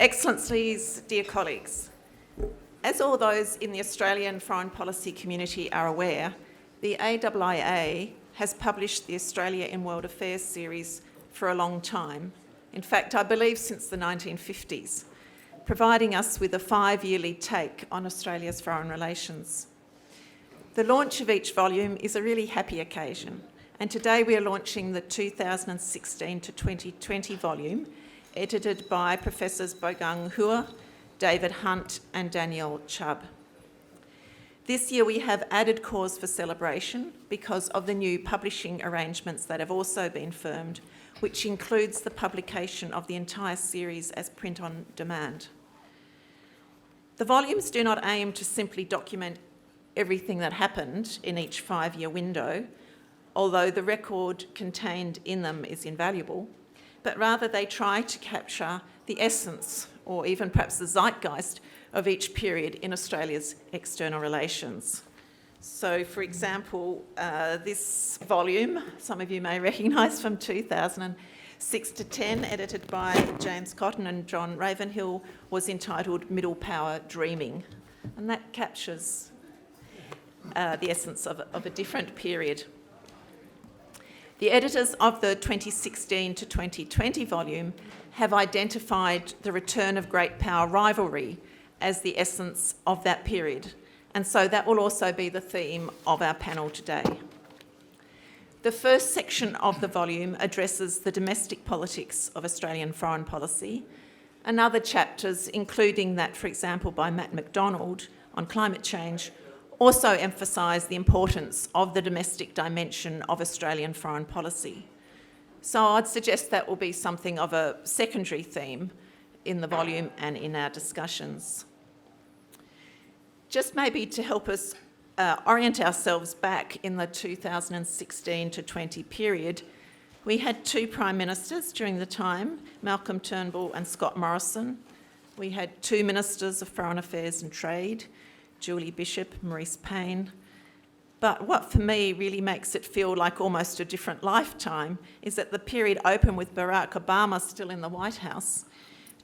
Excellencies, dear colleagues, as all those in the Australian foreign policy community are aware, the AIIA has published the Australia in World Affairs series for a long time. In fact, I believe since the 1950s, providing us with a 5-yearly take on Australia's foreign relations. The launch of each volume is a really happy occasion, and today we are launching the 2016 to 2020 volume, edited by Professors Bogang Hua, David Hunt and Danielle Chubb. This year we have added cause for celebration because of the new publishing arrangements that have also been firmed, which includes the publication of the entire series as print on demand. The volumes do not aim to simply document everything that happened in each 5-year window, although the record contained in them is invaluable, but rather they try to capture the essence, or even perhaps the zeitgeist, of each period in Australia's external relations. So, for example, this volume, some of you may recognise from 2006 to 10, edited by James Cotton and John Ravenhill, was entitled Middle Power Dreaming, and that captures the essence of a different period. The editors of the 2016 to 2020 volume have identified the return of Great-Power Rivalry as the essence of that period, and so that will also be the theme of our panel today. The first section of the volume addresses the domestic politics of Australian foreign policy, and other chapters, including that, for example, by Matt McDonald on climate change, also emphasise the importance of the domestic dimension of Australian foreign policy. So I'd suggest that will be something of a secondary theme in the volume and in our discussions. Just maybe to help us orient ourselves back in the 2016 to 20 period, we had 2 Prime Ministers during the time, Malcolm Turnbull and Scott Morrison. We had 2 Ministers of Foreign Affairs and Trade, Julie Bishop, Maurice Payne. But what for me really makes it feel like almost a different lifetime is that the period opened with Barack Obama still in the White House,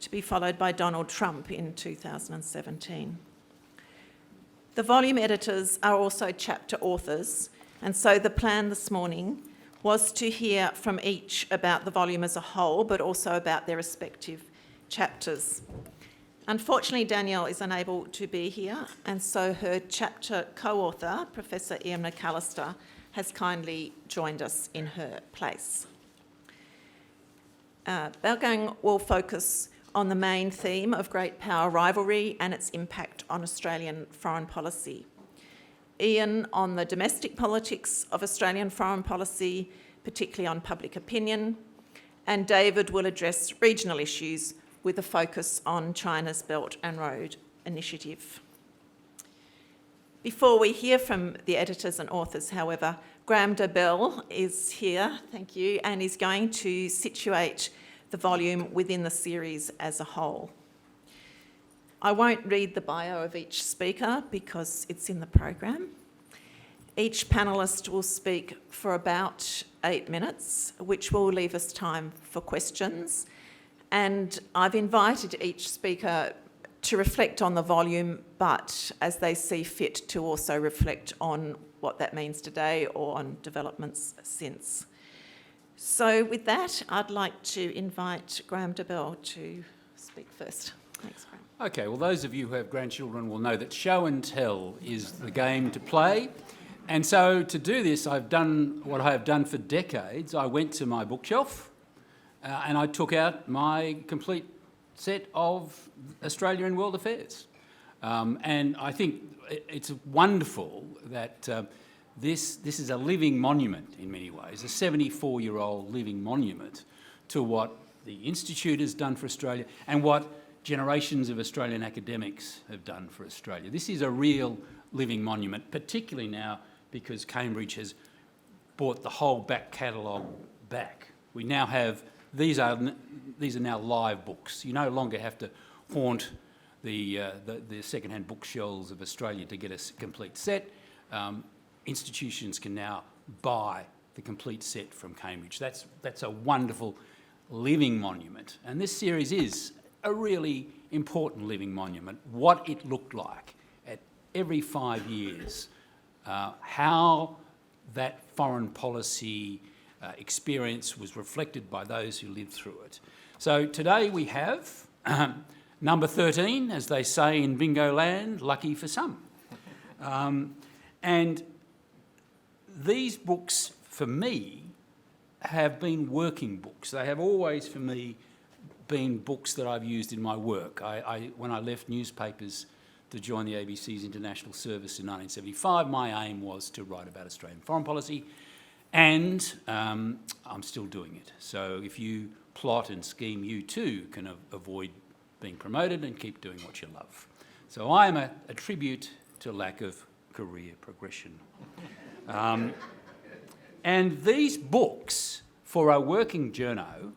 to be followed by Donald Trump in 2017. The volume editors are also chapter authors, and so the plan this morning was to hear from each about the volume as a whole, but also about their respective chapters. Unfortunately, Danielle is unable to be here, and so her chapter co-author, Professor Ian McAllister, has kindly joined us in her place. Bogang will focus on the main theme of Great-Power Rivalry and its impact on Australian foreign policy. Ian on the domestic politics of Australian foreign policy, particularly on public opinion, and David will address regional issues with a focus on China's Belt and Road Initiative. Before we hear from the editors and authors, however, Graham Dobell is here, thank you, and is going to situate the volume within the series as a whole. I won't read the bio of each speaker because it's in the program. Each panellist will speak for about 8 minutes, which will leave us time for questions. And I've invited each speaker to reflect on the volume, but as they see fit, to also reflect on what that means today or on developments since. So with that, I'd like to invite Graham Dobell to speak first. Thanks, Graham. Okay, well, those of you who have grandchildren will know that show and tell is the game to play. And so to do this, I've done what I have done for decades. I went to my bookshelf and I took out my complete set of Australia in World Affairs. And I think it's wonderful that this is a living monument in many ways, a 74-year-old living monument to what the Institute has done for Australia and what generations of Australian academics have done for Australia. This is a real living monument, particularly now because Cambridge has brought the whole back catalogue back. We now have these are now live books. You no longer have to haunt the second-hand bookshelves of Australia to get a complete set. Institutions can now buy the complete set from Cambridge. That's a wonderful living monument. And this series is a really important living monument, what it looked like at every 5 years, how that foreign policy experience was reflected by those who lived through it. So today we have number 13, as they say in bingo land, lucky for some. And these books, for me, have been working books. They have always, for me, been books that I've used in my work. When I left newspapers to join the ABC's International Service in 1975, my aim was to write about Australian foreign policy, and I'm still doing it. So if you plot and scheme, you too can avoid being promoted and keep doing what you love. So I am a tribute to lack of career progression. And these books, for a working journo,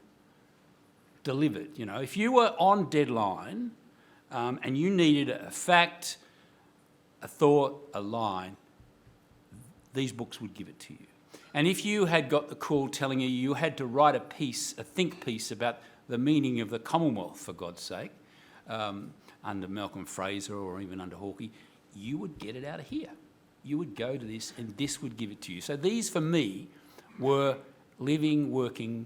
delivered. You know, if you were on deadline and you needed a fact, a thought, a line, these books would give it to you. And if you had got the call telling you you had to write a piece, a think piece about the meaning of the Commonwealth, for God's sake, under Malcolm Fraser or even under Hawke, you would get it out of here. You would go to this and this would give it to you. So these, for me, were living, working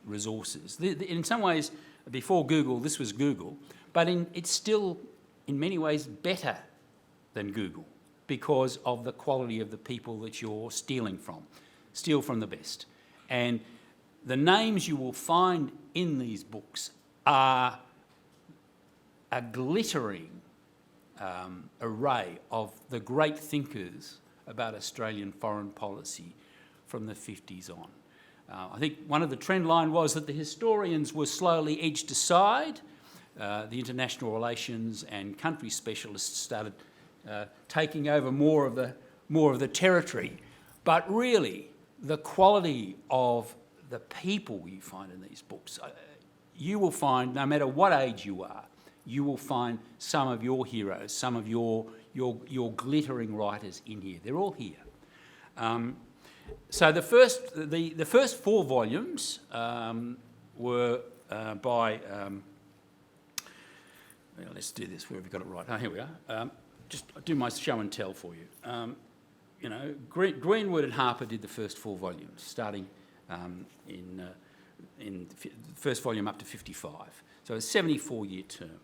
resources. In some ways, before Google, this was Google, but it's still, in many ways, better than Google because of the quality of the people that you're stealing from. Steal from the best. And the names you will find in these books are a glittering array of the great thinkers about Australian foreign policy from the 50s on. I think one of the trend line was that the historians were slowly edged aside. The international relations and country specialists started taking over more of the territory. But really, the quality of the people you find in these books, you will find, no matter what age you are, you will find some of your heroes, some of your glittering writers in here. They're all here. So the first 4 volumes were by. Well, let's do this. Where have we got it right? Oh, here we are. Just do my show and tell for you. You know, Greenwood and Harper did the first 4 volumes, starting in the first volume up to 55. So a 74-year term.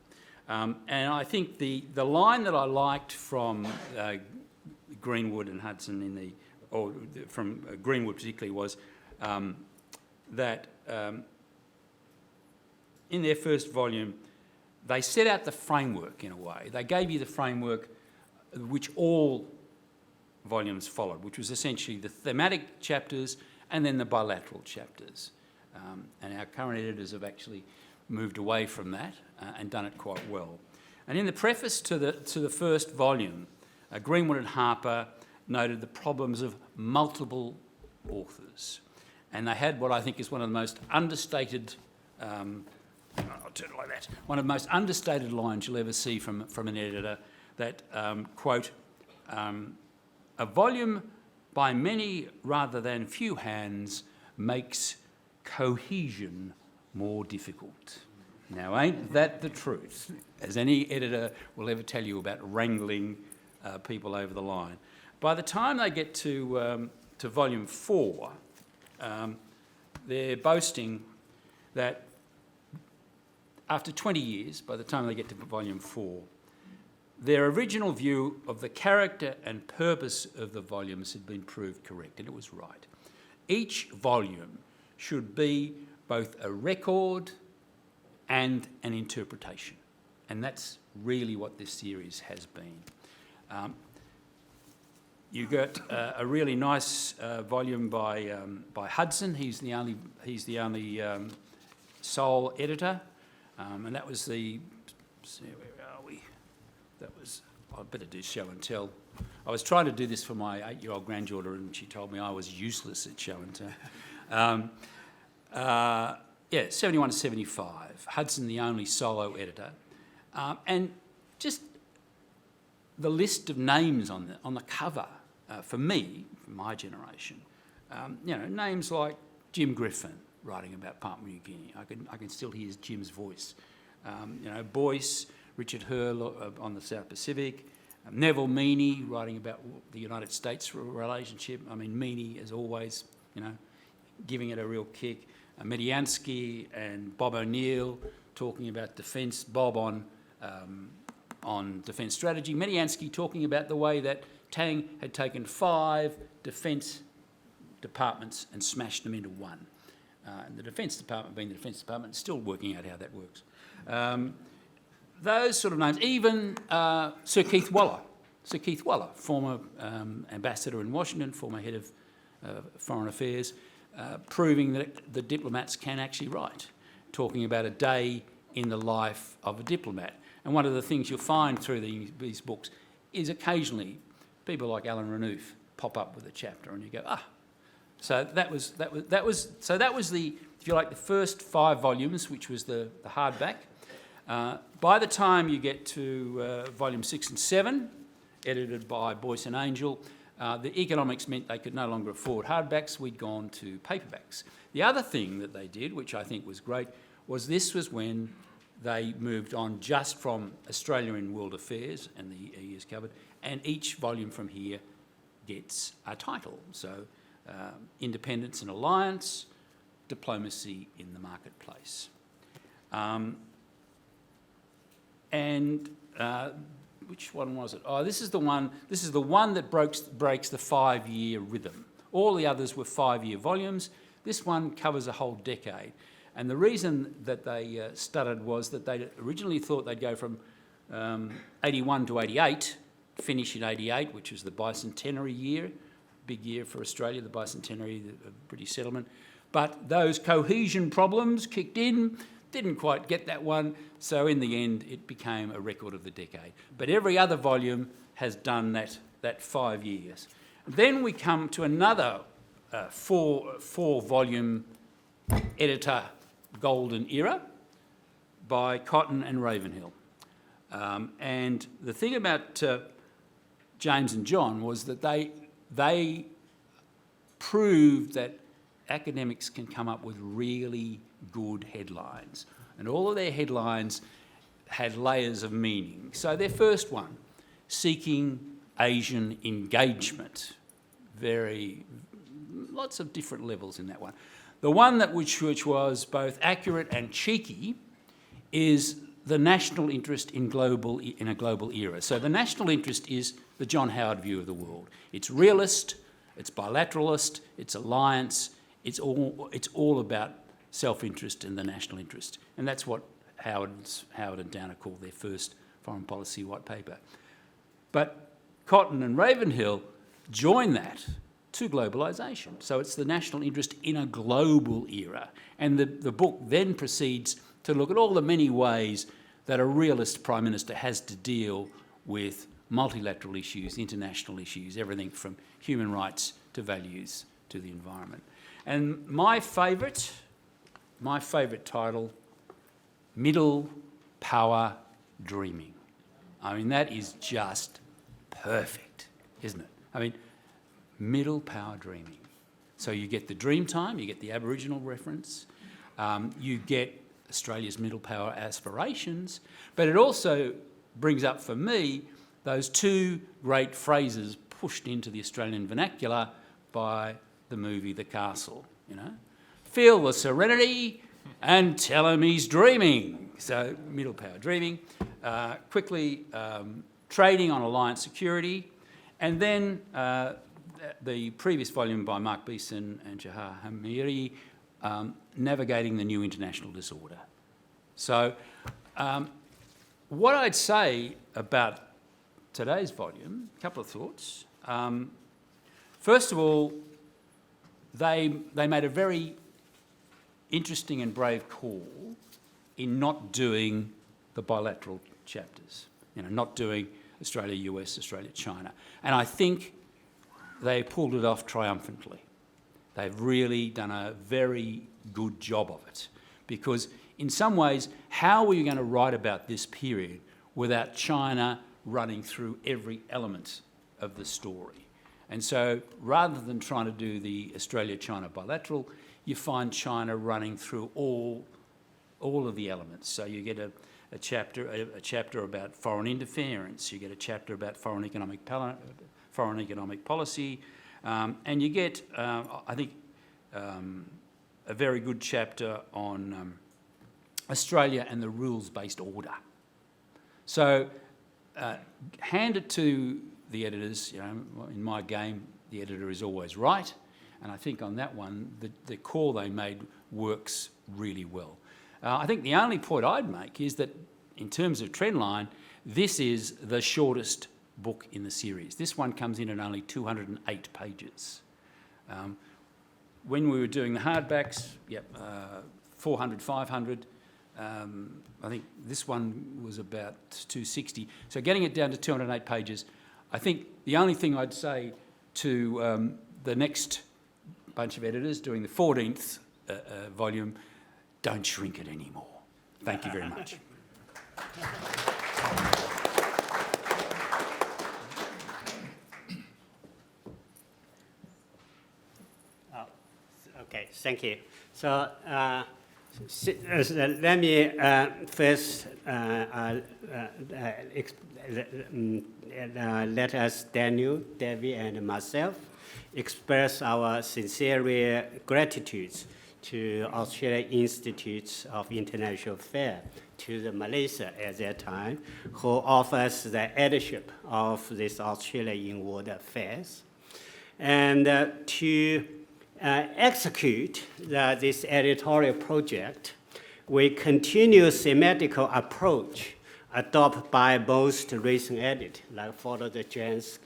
And I think the line that I liked from Greenwood and Hudson from Greenwood particularly was that in their first volume, they set out the framework in a way. They gave you the framework which all volumes followed, which was essentially the thematic chapters and then the bilateral chapters. And our current editors have actually moved away from that and done it quite well. And in the preface to the first volume, Greenwood and Harper noted the problems of multiple authors. And they had what I think is one of the most understated, I'll turn it like that, one of the most understated lines you'll ever see from an editor, that, quote, a volume by many rather than few hands makes cohesion more difficult. Now, ain't that the truth? As any editor will ever tell you about wrangling people over the line. By the time they get to volume 4, they're boasting that after 20 years, by the time they get to volume 4, their original view of the character and purpose of the volumes had been proved correct, and it was right. Each volume should be both a record and an interpretation, and that's really what this series has been. You got a really nice volume by Hudson. He's the only sole editor, and that was the. Where are we? That was. I better do show and tell. I was trying to do this for my 8-year-old granddaughter, and she told me I was useless at show and tell. 71 to 75. Hudson, the only solo editor, and just the list of names on the cover for me, for my generation. Names like Jim Griffin writing about Papua New Guinea. I can still hear Jim's voice Boyce, Richard Hurl on the South Pacific, Neville Meaney writing about the United States relationship. I mean, Meaney, as always, giving it a real kick. Mediansky and Bob O'Neill talking about defence. Bob on defence strategy. Mediansky talking about the way that Tang had taken 5 defence departments and smashed them into one. And the Defence Department, being the Defence Department, is still working out how that works. Those sort of names, even Sir Keith Waller, former ambassador in Washington, former head of Foreign Affairs, proving that the diplomats can actually write, talking about a day in the life of a diplomat. And one of the things you'll find through these books is occasionally people like Alan Renouf pop up with a chapter, and you go, ah. So that was the, if you like, the first 5 volumes, which was the hardback. By the time you get to volume 6 and 7, edited by Boyce and Angel, the economics meant they could no longer afford hardbacks. We'd gone to paperbacks. The other thing that they did, which I think was great, was this was when they moved on just from Australia in World Affairs, and the EU is covered, and each volume from here gets a title. So Independence and Alliance, Diplomacy in the Marketplace. Which one was it? Oh, this is the one that breaks the 5-year rhythm. All the others were 5-year volumes. This one covers a whole decade. And the reason that they stuttered was that they originally thought they'd go from 81 to 88, finish in 88, which was the bicentenary year, big year for Australia, the bicentenary of British settlement. But those cohesion problems kicked in, didn't quite get that one, so in the end it became a record of the decade. But every other volume has done that 5 years. Then we come to another 4-volume editor golden era by Cotton and Ravenhill. And the thing about James and John was that they proved that academics can come up with really good headlines. And all of their headlines had layers of meaning. So their first one, Seeking Asian Engagement. Lots of different levels in that one. The one that which was both accurate and cheeky is the national interest in a global era. So the national interest is the John Howard view of the world. It's realist, it's bilateralist, it's alliance, it's all about self-interest and the national interest. And that's what Howard and Downer called their first foreign policy white paper. But Cotton and Ravenhill join that to globalisation. So it's the national interest in a global era. And the book then proceeds to look at all the many ways that a realist Prime Minister has to deal with multilateral issues, international issues, everything from human rights to values to the environment. And my favourite title, Middle Power Dreaming. I mean, that is just perfect, isn't it? I mean, Middle Power Dreaming. So you get the Dreamtime, you get the Aboriginal reference, you get Australia's middle power aspirations, but it also brings up for me those 2 great phrases pushed into the Australian vernacular by the movie The Castle, Feel the serenity and tell him he's dreaming. So middle power dreaming. Quickly, trading on alliance security, and then the previous volume by Mark Beeson and Jahar Hamiri, Navigating the New International Disorder. So what I'd say about today's volume, a couple of thoughts. First of all, they made a very interesting and brave call in not doing the bilateral chapters, not doing Australia-US, Australia-China. And I think they pulled it off triumphantly. They've really done a very good job of it, because in some ways, how were you going to write about this period without China running through every element of the story? And so rather than trying to do the Australia-China bilateral, you find China running through all of the elements. So you get a chapter about foreign interference. You get a chapter about foreign economic policy, and you get, I think, a very good chapter on Australia and the rules-based order. So hand it to the editors. You know, in my game, the editor is always right, and I think on that one, the call they made works really well. I think the only point I'd make is that in terms of trend line, this is the shortest book in the series. This one comes in at only 208 pages. When we were doing the hardbacks, 400, 500. I think this one was about 260. So getting it down to 208 pages, I think the only thing I'd say to the next bunch of editors doing the 14th volume, don't shrink it anymore. Thank you very much. Okay, thank you. So let me first let us, Daniel, Debbie, and myself, express our sincere gratitude to Australia Institute of International Affairs, to the Malaysia at that time, who offers the editorship of this Australia in World Affairs. And to execute this editorial project, we continue thematical approach adopted by most recent edit, like follow the James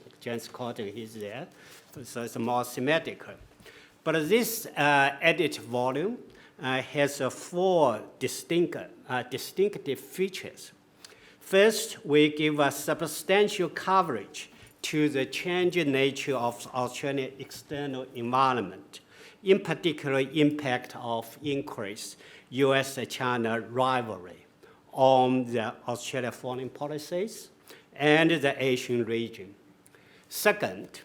Cotton, he's there, so it's more thematical. But this edit volume has four distinctive features. First, we give a substantial coverage to the changing nature of Australian external environment, in particular impact of increased US-China rivalry on the Australian foreign policies and the Asian region. Second,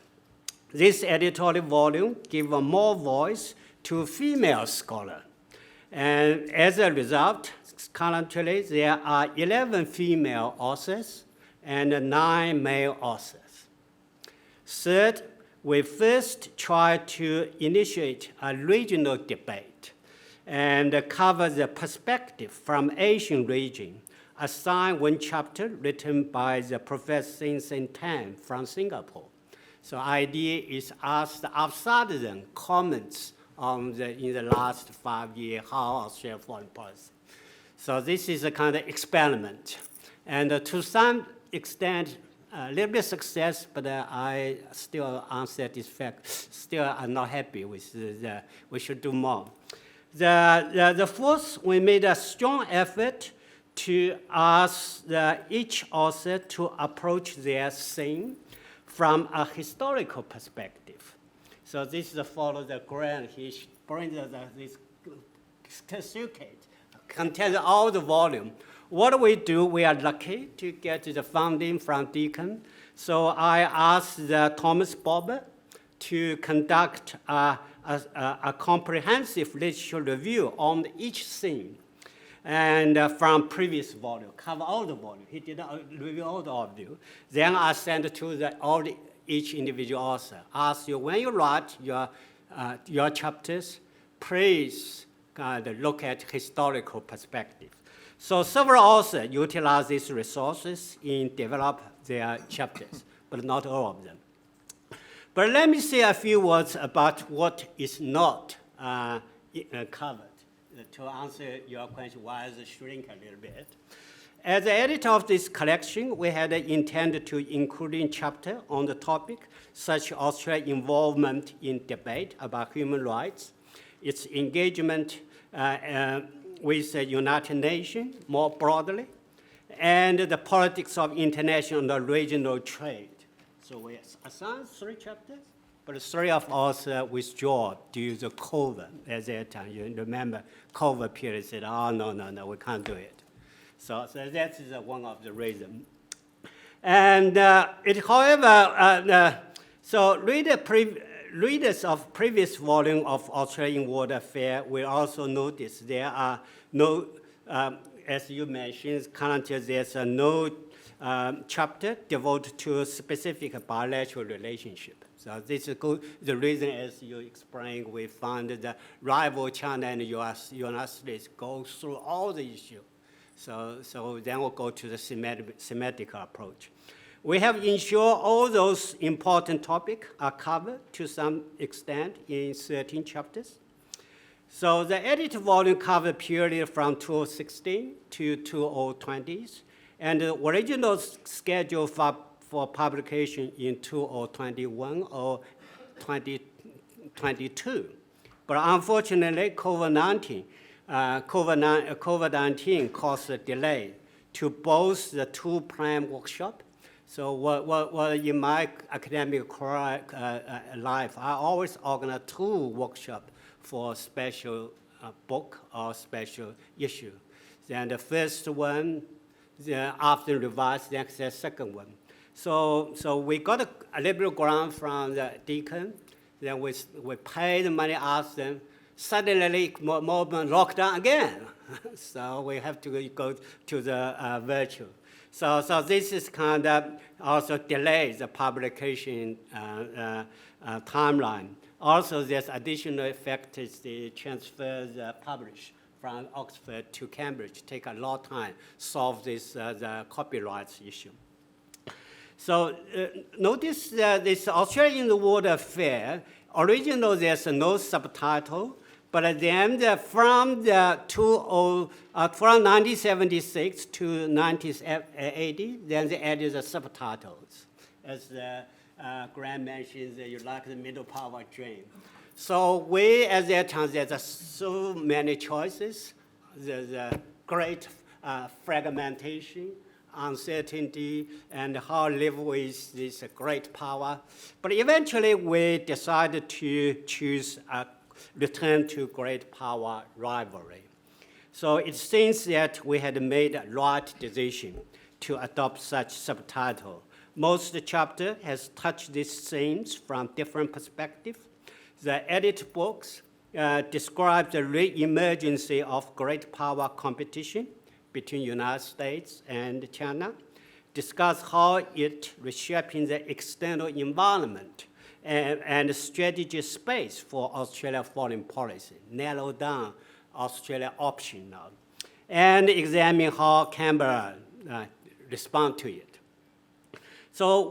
this editorial volume gives more voice to female scholars. And as a result, currently there are 11 female authors and 9 male authors. Third, we first try to initiate a regional debate and cover the perspective from Asian region, assign one chapter written by the Professor Sin Tan from Singapore. So idea is ask the outsider comments on in the last 5 years, how Australian foreign policy. So this is a kind of experiment. And to some extent, a little bit success, but I still unsatisfied. Still, I'm not happy with we should do more. The fourth, we made a strong effort to ask each author to approach their theme from a historical perspective. So this is follow the grant. He brings this certificate, contains all the volume. What we do, we are lucky to get the funding from Deakin. So I asked Thomas Bobber to conduct a comprehensive literature review on each theme. And from previous volume, cover all the volume. He did review all the volume. Then I sent to each individual author. Ask you, when you write your chapters, please look at historical perspective. So several authors utilize these resources in develop their chapters, but not all of them. But let me say a few words about what is not covered to answer your question, why is it shrink a little bit. As the editor of this collection, we had intended to include in chapter on the topic, such Australia's involvement in debate about human rights, its engagement with the United Nations more broadly, and the politics of international and regional trade. So we assigned 3 chapters, but 3 of us withdrew due to COVID at that time. You remember COVID period said, oh, no, we can't do it. So that is one of the reasons. And so readers of previous volume of Australian World Affairs will also notice there are no as you mentioned, currently there's no chapter devoted to a specific bilateral relationship. So this is the reason, as you explained, we found that the rival China and United States go through all the issues. So then we'll go to the thematic approach. We have ensured all those important topics are covered to some extent in 13 chapters. So the edited volume covers period from 2016 to 2020, and the original schedule for publication in 2021 or 2022. But unfortunately, COVID-19 caused a delay to both the two planned workshops. So in my academic life, I always organize two workshops for special book or special issue. Then the first one, after revised, then the second one. So we got a liberal grant from the deacon. Then we paid the money, asked them. Suddenly, Melbourne locked down again. So we have to go to the virtual. So this is kind of also delays the publication timeline. Also, there's additional effect is the transfers published from Oxford to Cambridge take a lot of time solve this the copyright issue. So notice this Australian World Affair, originally there's no subtitle, but then from 1976 to 1980, then they added the subtitles. As Graham mentioned, you like the middle power dream. So we, at that time, there's so many choices. There's a great fragmentation, uncertainty, and how to live with this great power. But eventually, we decided to choose a return to great power rivalry. So it seems that we had made a right decision to adopt such subtitle. Most chapter has touched these themes from different perspectives. The edit books describe the re-emergence of great power competition between United States and China, discuss how it reshaping the external environment and strategic space for Australian foreign policy, narrow down Australia option now, and examine how Canberra respond to it. So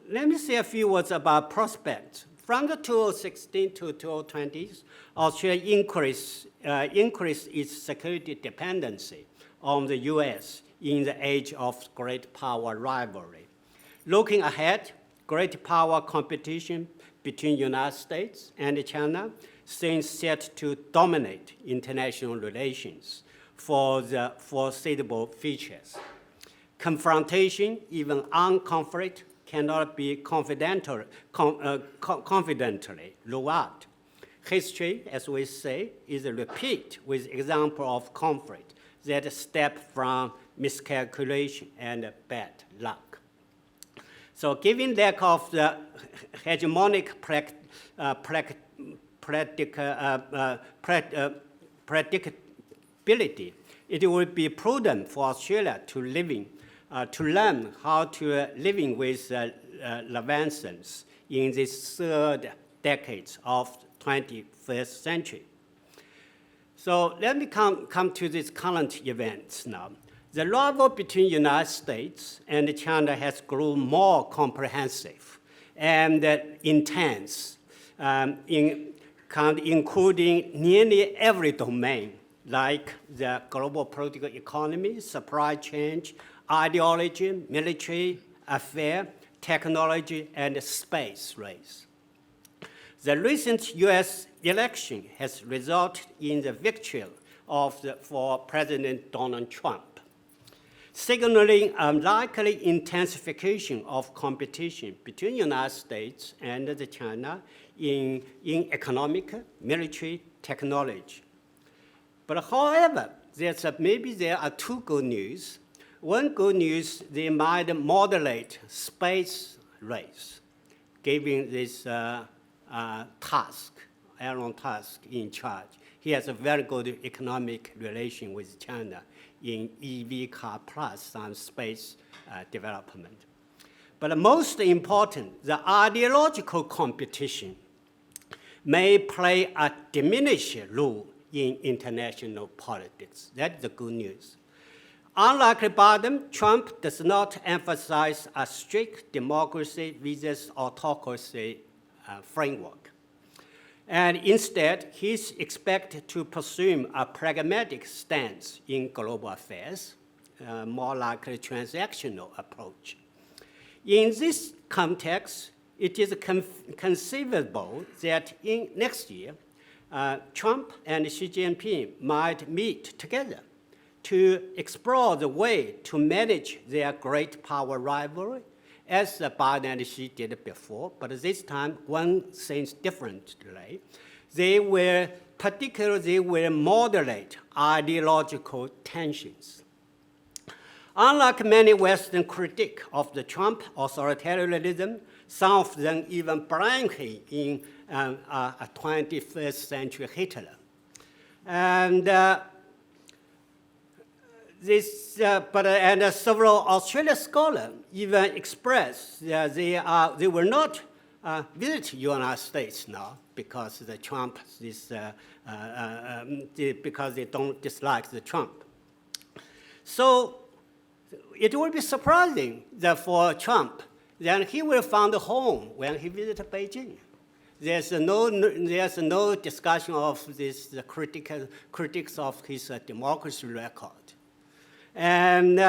let me say a few words about prospects. From the 2016 to 2020, Australia increased its security dependency on the U.S. in the age of great power rivalry. Looking ahead, great power competition between United States and China seems set to dominate international relations for the foreseeable futures. Confrontation, even armed conflict, cannot be confidently ruled out. History, as we say, is a repeat with example of conflict that step from miscalculation and bad luck. So given lack of the hegemonic predictability, it would be prudent for Australia to learn how to living with leviathans in this third decade of 21st century. So let me come to these current events now. The rivalry between United States and China has grown more comprehensive and intense, including nearly every domain, like the global political economy, supply chain, ideology, military affairs, technology, and space race. The recent U.S. election has resulted in the victory for President Donald Trump, signaling a likely intensification of competition between the United States and China in economic, military, technology. But however, maybe there are two good news. One good news, they might moderate space race, given this Elon Musk in charge. He has a very good economic relation with China in EV car plus and space development. But most important, the ideological competition may play a diminished role in international politics. That's the good news. Unlike Biden, Trump does not emphasize a strict democracy versus autocracy framework. And instead, he's expected to pursue a pragmatic stance in global affairs, more like a transactional approach. In this context, it is conceivable that in next year, Trump and Xi Jinping might meet together to explore the way to manage their great power rivalry, as Biden and Xi did before, but this time one thing's differently. They will moderate ideological tensions. Unlike many Western critics of the Trump authoritarianism, some of them even blame him in a 21st century Hitler. And several Australian scholars even expressed that they will not visit United States now because the Trump is because they don't dislike the Trump. So it will be surprising that for Trump, then he will find a home when he visits Beijing. There's no discussion of this critics of his democracy record. And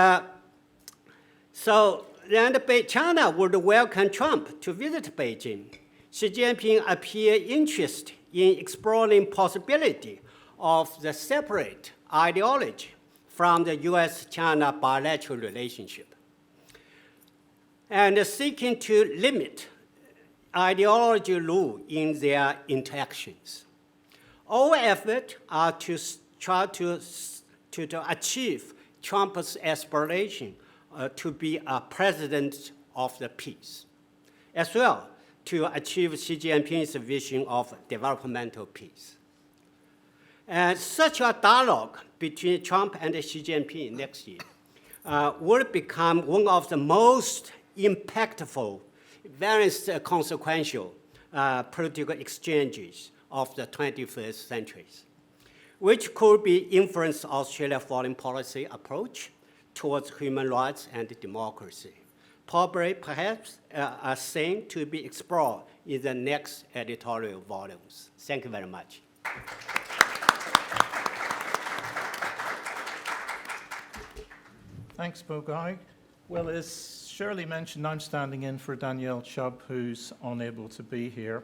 so then China would welcome Trump to visit Beijing. Xi Jinping appeared interested in exploring possibility of the separate ideology from the U.S.-China bilateral relationship, and seeking to limit ideology rule in their interactions. All efforts are to try to achieve Trump's aspiration to be a president of the peace, as well to achieve Xi Jinping's vision of developmental peace. And such a dialogue between Trump and Xi Jinping next year will become one of the most impactful, very consequential political exchanges of the 21st century, which could be influence Australia's foreign policy approach towards human rights and democracy. Probably, perhaps, a thing to be explored in the next editorial volumes. Thank you very much. Thanks, Bogai. Well, as Shirley mentioned, I'm standing in for Danielle Chubb, who's unable to be here.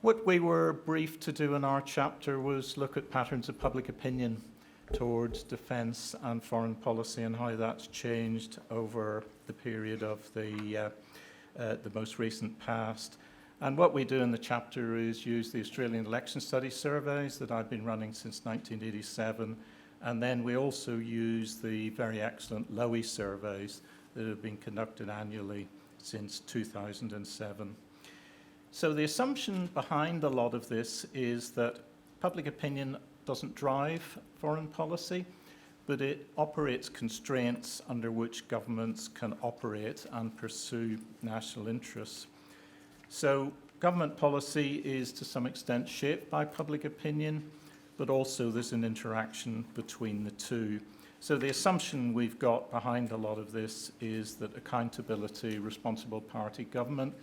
What we were briefed to do in our chapter was look at patterns of public opinion towards defence and foreign policy and how that's changed over the period of the most recent past. And what we do in the chapter is use the Australian Election Study surveys that I've been running since 1987, and then we also use the very excellent Lowy surveys that have been conducted annually since 2007. So the assumption behind a lot of this is that public opinion doesn't drive foreign policy, but it operates constraints under which governments can operate and pursue national interests. So government policy is to some extent shaped by public opinion, but also there's an interaction between the two. So the assumption we've got behind a lot of this is that accountability, responsible party government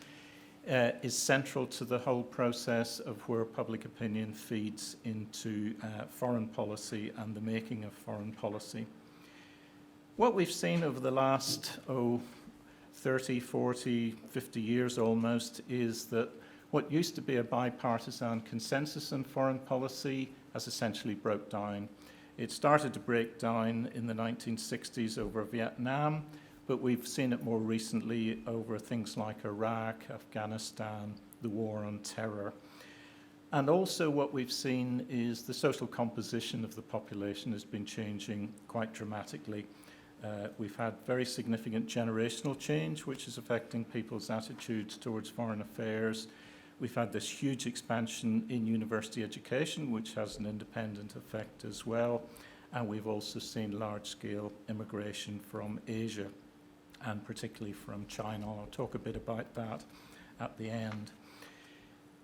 is central to the whole process of where public opinion feeds into foreign policy and the making of foreign policy. What we've seen over the last 30, 40, 50 years almost is that what used to be a bipartisan consensus on foreign policy has essentially broke down. It started to break down in the 1960s over Vietnam, but we've seen it more recently over things like Iraq, Afghanistan, the war on terror. And also what we've seen is the social composition of the population has been changing quite dramatically. We've had very significant generational change, which is affecting people's attitudes towards foreign affairs. We've had this huge expansion in university education, which has an independent effect as well. And we've also seen large-scale immigration from Asia, and particularly from China. I'll talk a bit about that at the end.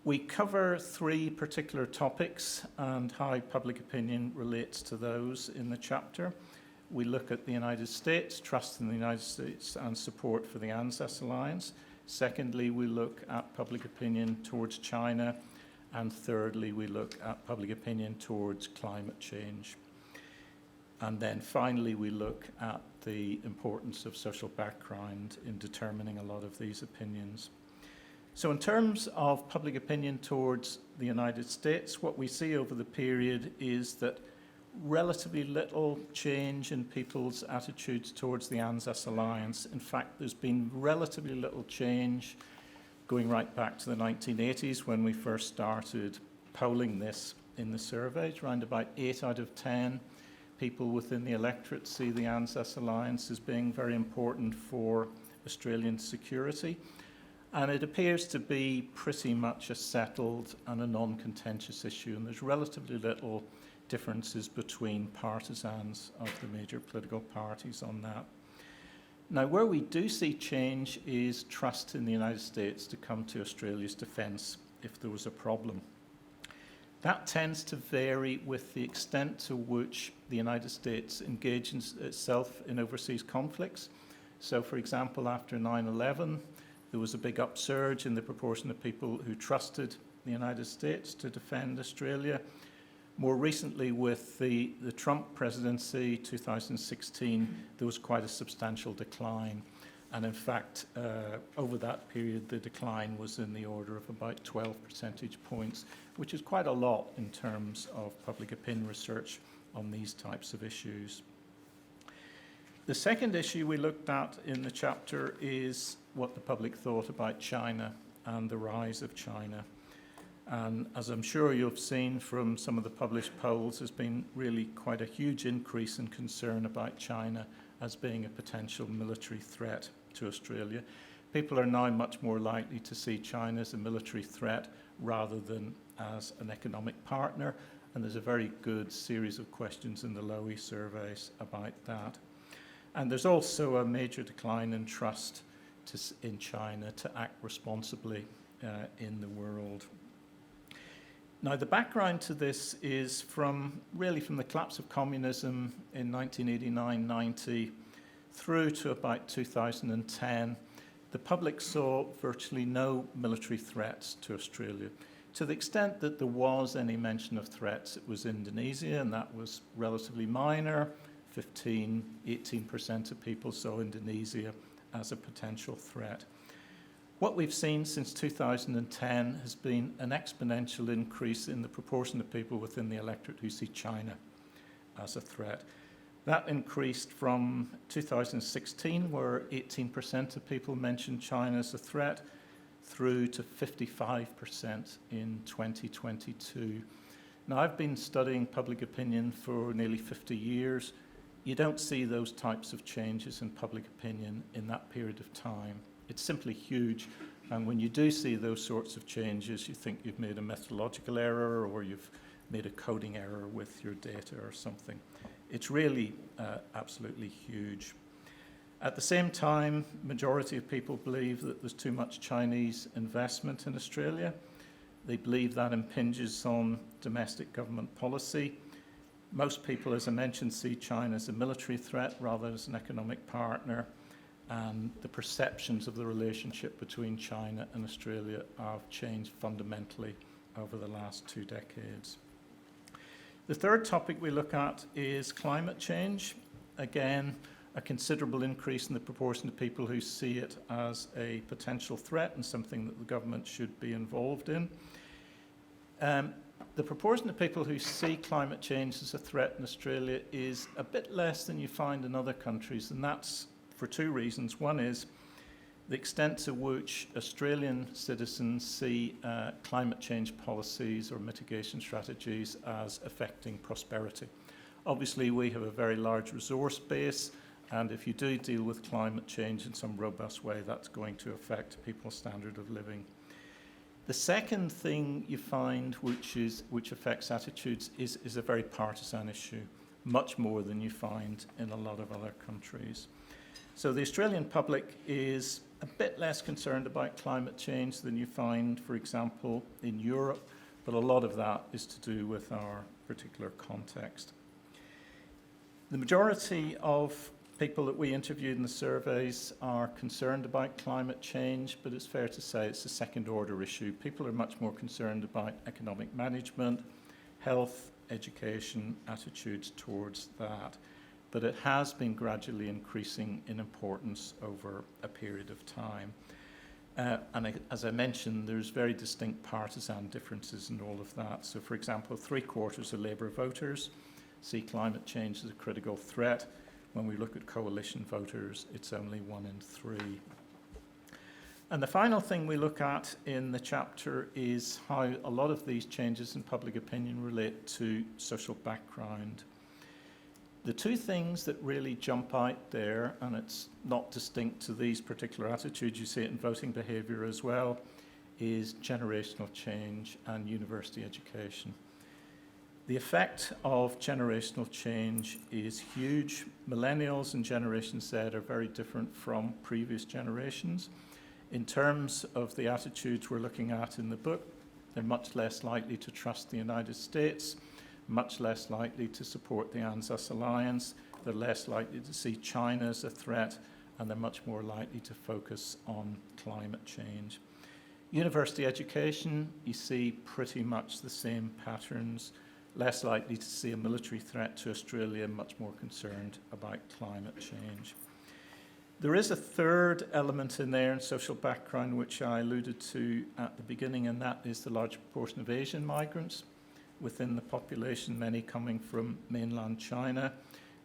We cover 3 particular topics and how public opinion relates to those in the chapter. We look at the United States, trust in the United States, and support for the ANZUS alliance. Secondly, we look at public opinion towards China. And thirdly, we look at public opinion towards climate change. And then finally, we look at the importance of social background in determining a lot of these opinions. So in terms of public opinion towards the United States, what we see over the period is that relatively little change in people's attitudes towards the ANZUS alliance. In fact, there's been relatively little change going right back to the 1980s when we first started polling this in the surveys. Around about 8 out of 10 people within the electorate see the ANZUS alliance as being very important for Australian security. And it appears to be pretty much a settled and a non-contentious issue, and there's relatively little differences between partisans of the major political parties on that. Now, where we do see change is trust in the United States to come to Australia's defence if there was a problem. That tends to vary with the extent to which the United States engages itself in overseas conflicts. So, for example, after 9/11, there was a big upsurge in the proportion of people who trusted the United States to defend Australia. More recently, with the Trump presidency, 2016, there was quite a substantial decline. And in fact, over that period, the decline was in the order of about 12 percentage points, which is quite a lot in terms of public opinion research on these types of issues. The second issue we looked at in the chapter is what the public thought about China and the rise of China. And as I'm sure you've seen from some of the published polls, there's been really quite a huge increase in concern about China as being a potential military threat to Australia. People are now much more likely to see China as a military threat rather than as an economic partner. And there's a very good series of questions in the Lowy surveys about that. And there's also a major decline in trust in China to act responsibly in the world. Now, the background to this is from the collapse of communism in 1989-90 through to about 2010. The public saw virtually no military threats to Australia. To the extent that there was any mention of threats, it was Indonesia, and that was relatively minor. 18% of people saw Indonesia as a potential threat. What we've seen since 2010 has been an exponential increase in the proportion of people within the electorate who see China as a threat. That increased from 2016, where 18% of people mentioned China as a threat, through to 55% in 2022. Now, I've been studying public opinion for nearly 50 years. You don't see those types of changes in public opinion in that period of time. It's simply huge, and when you do see those sorts of changes, you think you've made a methodological error or you've made a coding error with your data or something. It's really absolutely huge. At the same time, majority of people believe that there's too much Chinese investment in Australia. They believe that impinges on domestic government policy. Most people, as I mentioned, see China as a military threat rather than as an economic partner. And the perceptions of the relationship between China and Australia have changed fundamentally over the last 2 decades. The third topic we look at is climate change. Again, a considerable increase in the proportion of people who see it as a potential threat and something that the government should be involved in. The proportion of people who see climate change as a threat in Australia is a bit less than you find in other countries, and that's for 2 reasons. One is the extent to which Australian citizens see climate change policies or mitigation strategies as affecting prosperity. Obviously, we have a very large resource base, and if you do deal with climate change in some robust way, that's going to affect people's standard of living. The second thing you find which affects attitudes is a very partisan issue. much more than you find in a lot of other countries. So the Australian public is a bit less concerned about climate change than you find, for example, in Europe, but a lot of that is to do with our particular context. The majority of people that we interviewed in the surveys are concerned about climate change, but it's fair to say it's a second-order issue. People are much more concerned about economic management, health, education, attitudes towards that. But it has been gradually increasing in importance over a period of time. As I mentioned, there's very distinct partisan differences in all of that. So, for example, 3/4 of Labour voters see climate change as a critical threat. When we look at coalition voters, it's only 1 in 3. And the final thing we look at in the chapter is how a lot of these changes in public opinion relate to social background. The two things that really jump out there, and it's not distinct to these particular attitudes, you see it in voting behaviour as well, is generational change and university education. The effect of generational change is huge. Millennials and Generation Z are very different from previous generations. In terms of the attitudes we're looking at in the book, they're much less likely to trust the United States, much less likely to support the ANZUS alliance, they're less likely to see China as a threat, and they're much more likely to focus on climate change. University education, you see pretty much the same patterns, less likely to see a military threat to Australia, much more concerned about climate change. There is a third element in there in social background, which I alluded to at the beginning, and that is the large proportion of Asian migrants within the population, many coming from mainland China.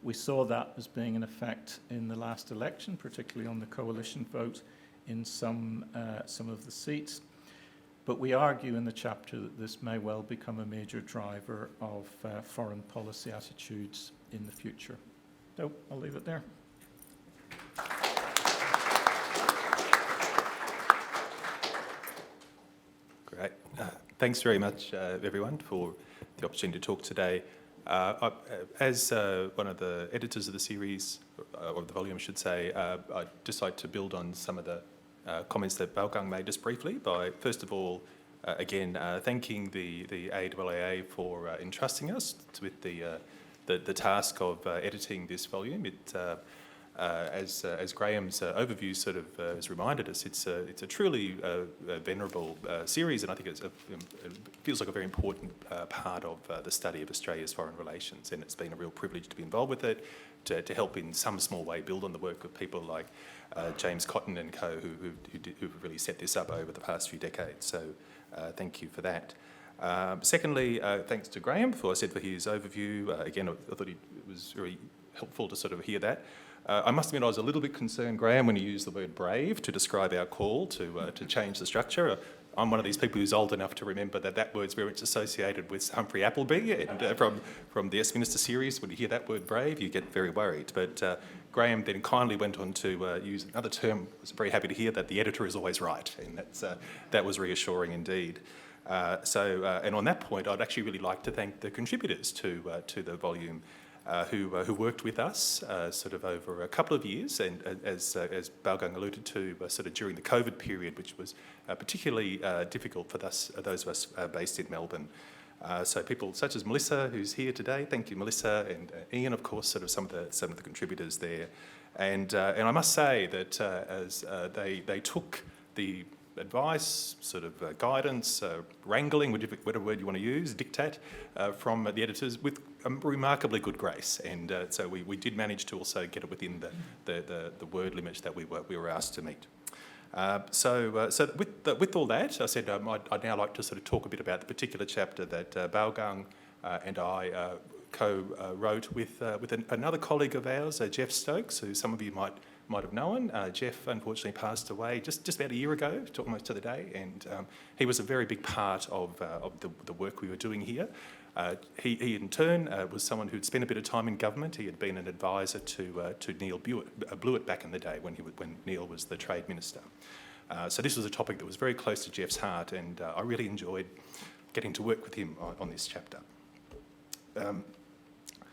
We saw that as being an effect in the last election, particularly on the coalition vote in some of the seats. But we argue in the chapter that this may well become a major driver of foreign policy attitudes in the future. So I'll leave it there. Great. Thanks very much, everyone, for the opportunity to talk today. As one of the editors of the series, or the volume, I should say, I'd just like to build on some of the comments that Baogang made just briefly by, first of all, again, thanking the AIIA for entrusting us with the task of editing this volume. As Graham's overview sort of has reminded us, it's a truly venerable series, and I think it feels like a very important part of the study of Australia's foreign relations, and it's been a real privilege to be involved with it, to help in some small way build on the work of people like James Cotton and co, who've really set this up over the past few decades. So thank you for that. Secondly, thanks to Graham for his overview. Again, I thought it was very helpful to sort of hear that. I must admit I was a little bit concerned, Graham, when you used the word brave to describe our call to change the structure. I'm one of these people who's old enough to remember that word's very much associated with Humphrey Appleby, and from the Westminster series, when you hear that word brave, you get very worried. But Graham then kindly went on to use another term. I was very happy to hear that the editor is always right, and that was reassuring indeed. And on that point, I'd actually really like to thank the contributors to the volume, who worked with us sort of over a couple of years, and as Baogang alluded to, sort of during the COVID period, which was particularly difficult for those of us based in Melbourne. So people such as Melissa, who's here today, thank you, Melissa, and Ian, of course, sort of some of the contributors there, and I must say that as they took the advice, sort of guidance, wrangling, whatever word you want to use, diktat, from the editors with remarkably good grace, and so we did manage to also get it within the word limits that we were asked to meet. So with all that, I said I'd now like to sort of talk a bit about the particular chapter that Baogang and I co-wrote with another colleague of ours, Jeff Stokes, who some of you might have known. Jeff unfortunately passed away just about a year ago, almost to the day, and he was a very big part of the work we were doing here. He in turn was someone who'd spent a bit of time in government. He had been an advisor to Neil Blewett back in the day when Neil was the Trade Minister. So this was a topic that was very close to Jeff's heart, and I really enjoyed getting to work with him on this chapter.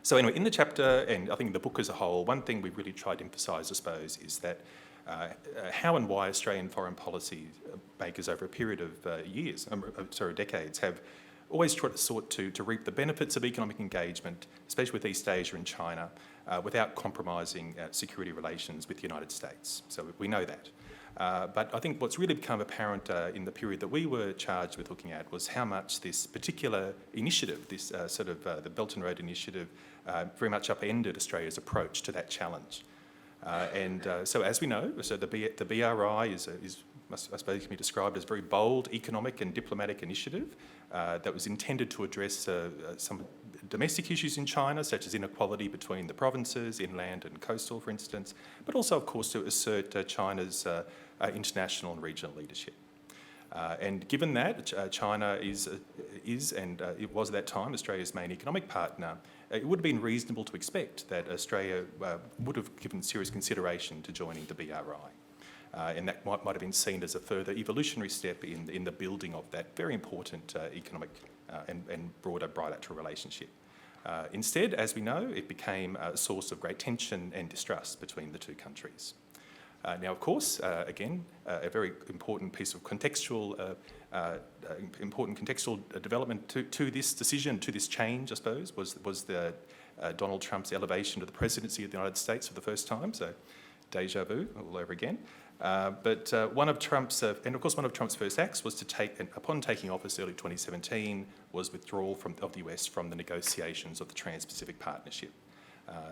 So anyway, in the chapter, and I think the book as a whole, one thing we've really tried to emphasise, I suppose, is that how and why Australian foreign policy makers over a period of decades have always sought to reap the benefits of economic engagement, especially with East Asia and China, without compromising security relations with the United States. So we know that. But I think what's really become apparent in the period that we were charged with looking at was how much this particular initiative, this the Belt and Road Initiative, very much upended Australia's approach to that challenge. So as we know, the BRI is I suppose can be described as a very bold economic and diplomatic initiative that was intended to address some domestic issues in China, such as inequality between the provinces, inland and coastal, for instance, but also, of course, to assert China's international and regional leadership. And given that China is and it was at that time Australia's main economic partner, it would have been reasonable to expect that Australia would have given serious consideration to joining the BRI. And that might have been seen as a further evolutionary step in the building of that very important economic and broader bilateral relationship. Instead, as we know, it became a source of great tension and distrust between the two countries. Now, of course, again, a very important piece of contextual development to this decision, to this change, I suppose, was the Donald Trump's elevation to the presidency of the United States for the first time. So, déjà vu all over again. But one of Trump's first acts was upon taking office early 2017, was withdrawal of the US from the negotiations of the Trans-Pacific Partnership.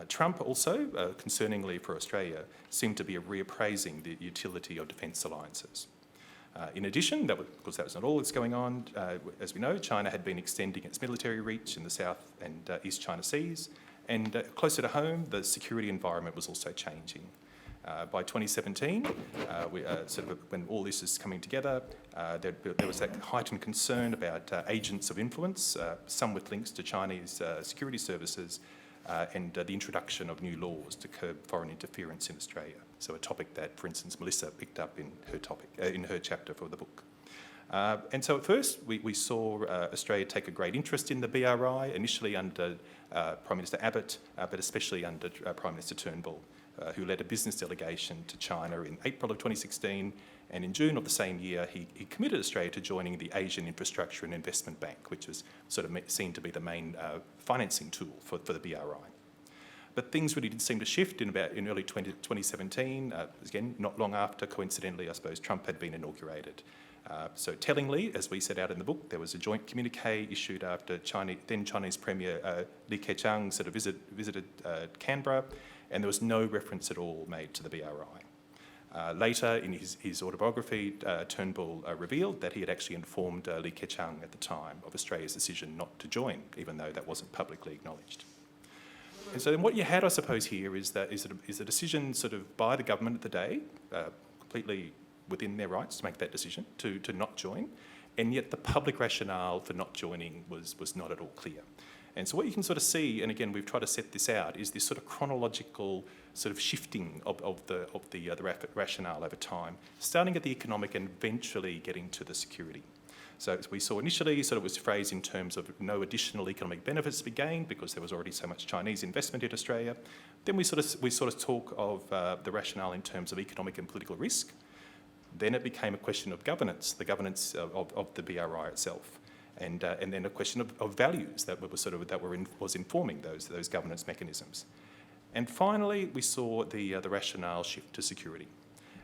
Trump also, concerningly for Australia, seemed to be reappraising the utility of defence alliances. In addition, because that was not all that's going on, as we know, China had been extending its military reach in the South and East China Seas, and closer to home, the security environment was also changing. By 2017, when all this is coming together, there was that heightened concern about agents of influence, some with links to Chinese security services, and the introduction of new laws to curb foreign interference in Australia. So a topic that, for instance, Melissa picked up in her chapter for the book. And so at first we saw Australia take a great interest in the BRI, initially under Prime Minister Abbott, but especially under Prime Minister Turnbull, who led a business delegation to China in April of 2016, and in June of the same year he committed Australia to joining the Asian Infrastructure and Investment Bank, which was sort of seen to be the main financing tool for the BRI. But things really did seem to shift in early 2017, again, not long after, coincidentally, I suppose, Trump had been inaugurated. So tellingly, as we set out in the book, there was a joint communique issued after then Chinese Premier Li Keqiang sort of visited Canberra, and there was no reference at all made to the BRI. Later, in his autobiography, Turnbull revealed that he had actually informed Li Keqiang at the time of Australia's decision not to join, even though that wasn't publicly acknowledged. And so then what you had, I suppose, here is a decision sort of by the government of the day, completely within their rights to make that decision, to not join, and yet the public rationale for not joining was not at all clear. And so what you can sort of see, and again we've tried to set this out, is this sort of chronological sort of shifting of the rationale over time, starting at the economic and eventually getting to the security. So as we saw initially, sort of was phrased in terms of no additional economic benefits to be gained because there was already so much Chinese investment in Australia. Then we sort of talk of the rationale in terms of economic and political risk. Then it became a question of governance, the governance of the BRI itself. And then a question of values that was informing those governance mechanisms, and finally we saw the rationale shift to security,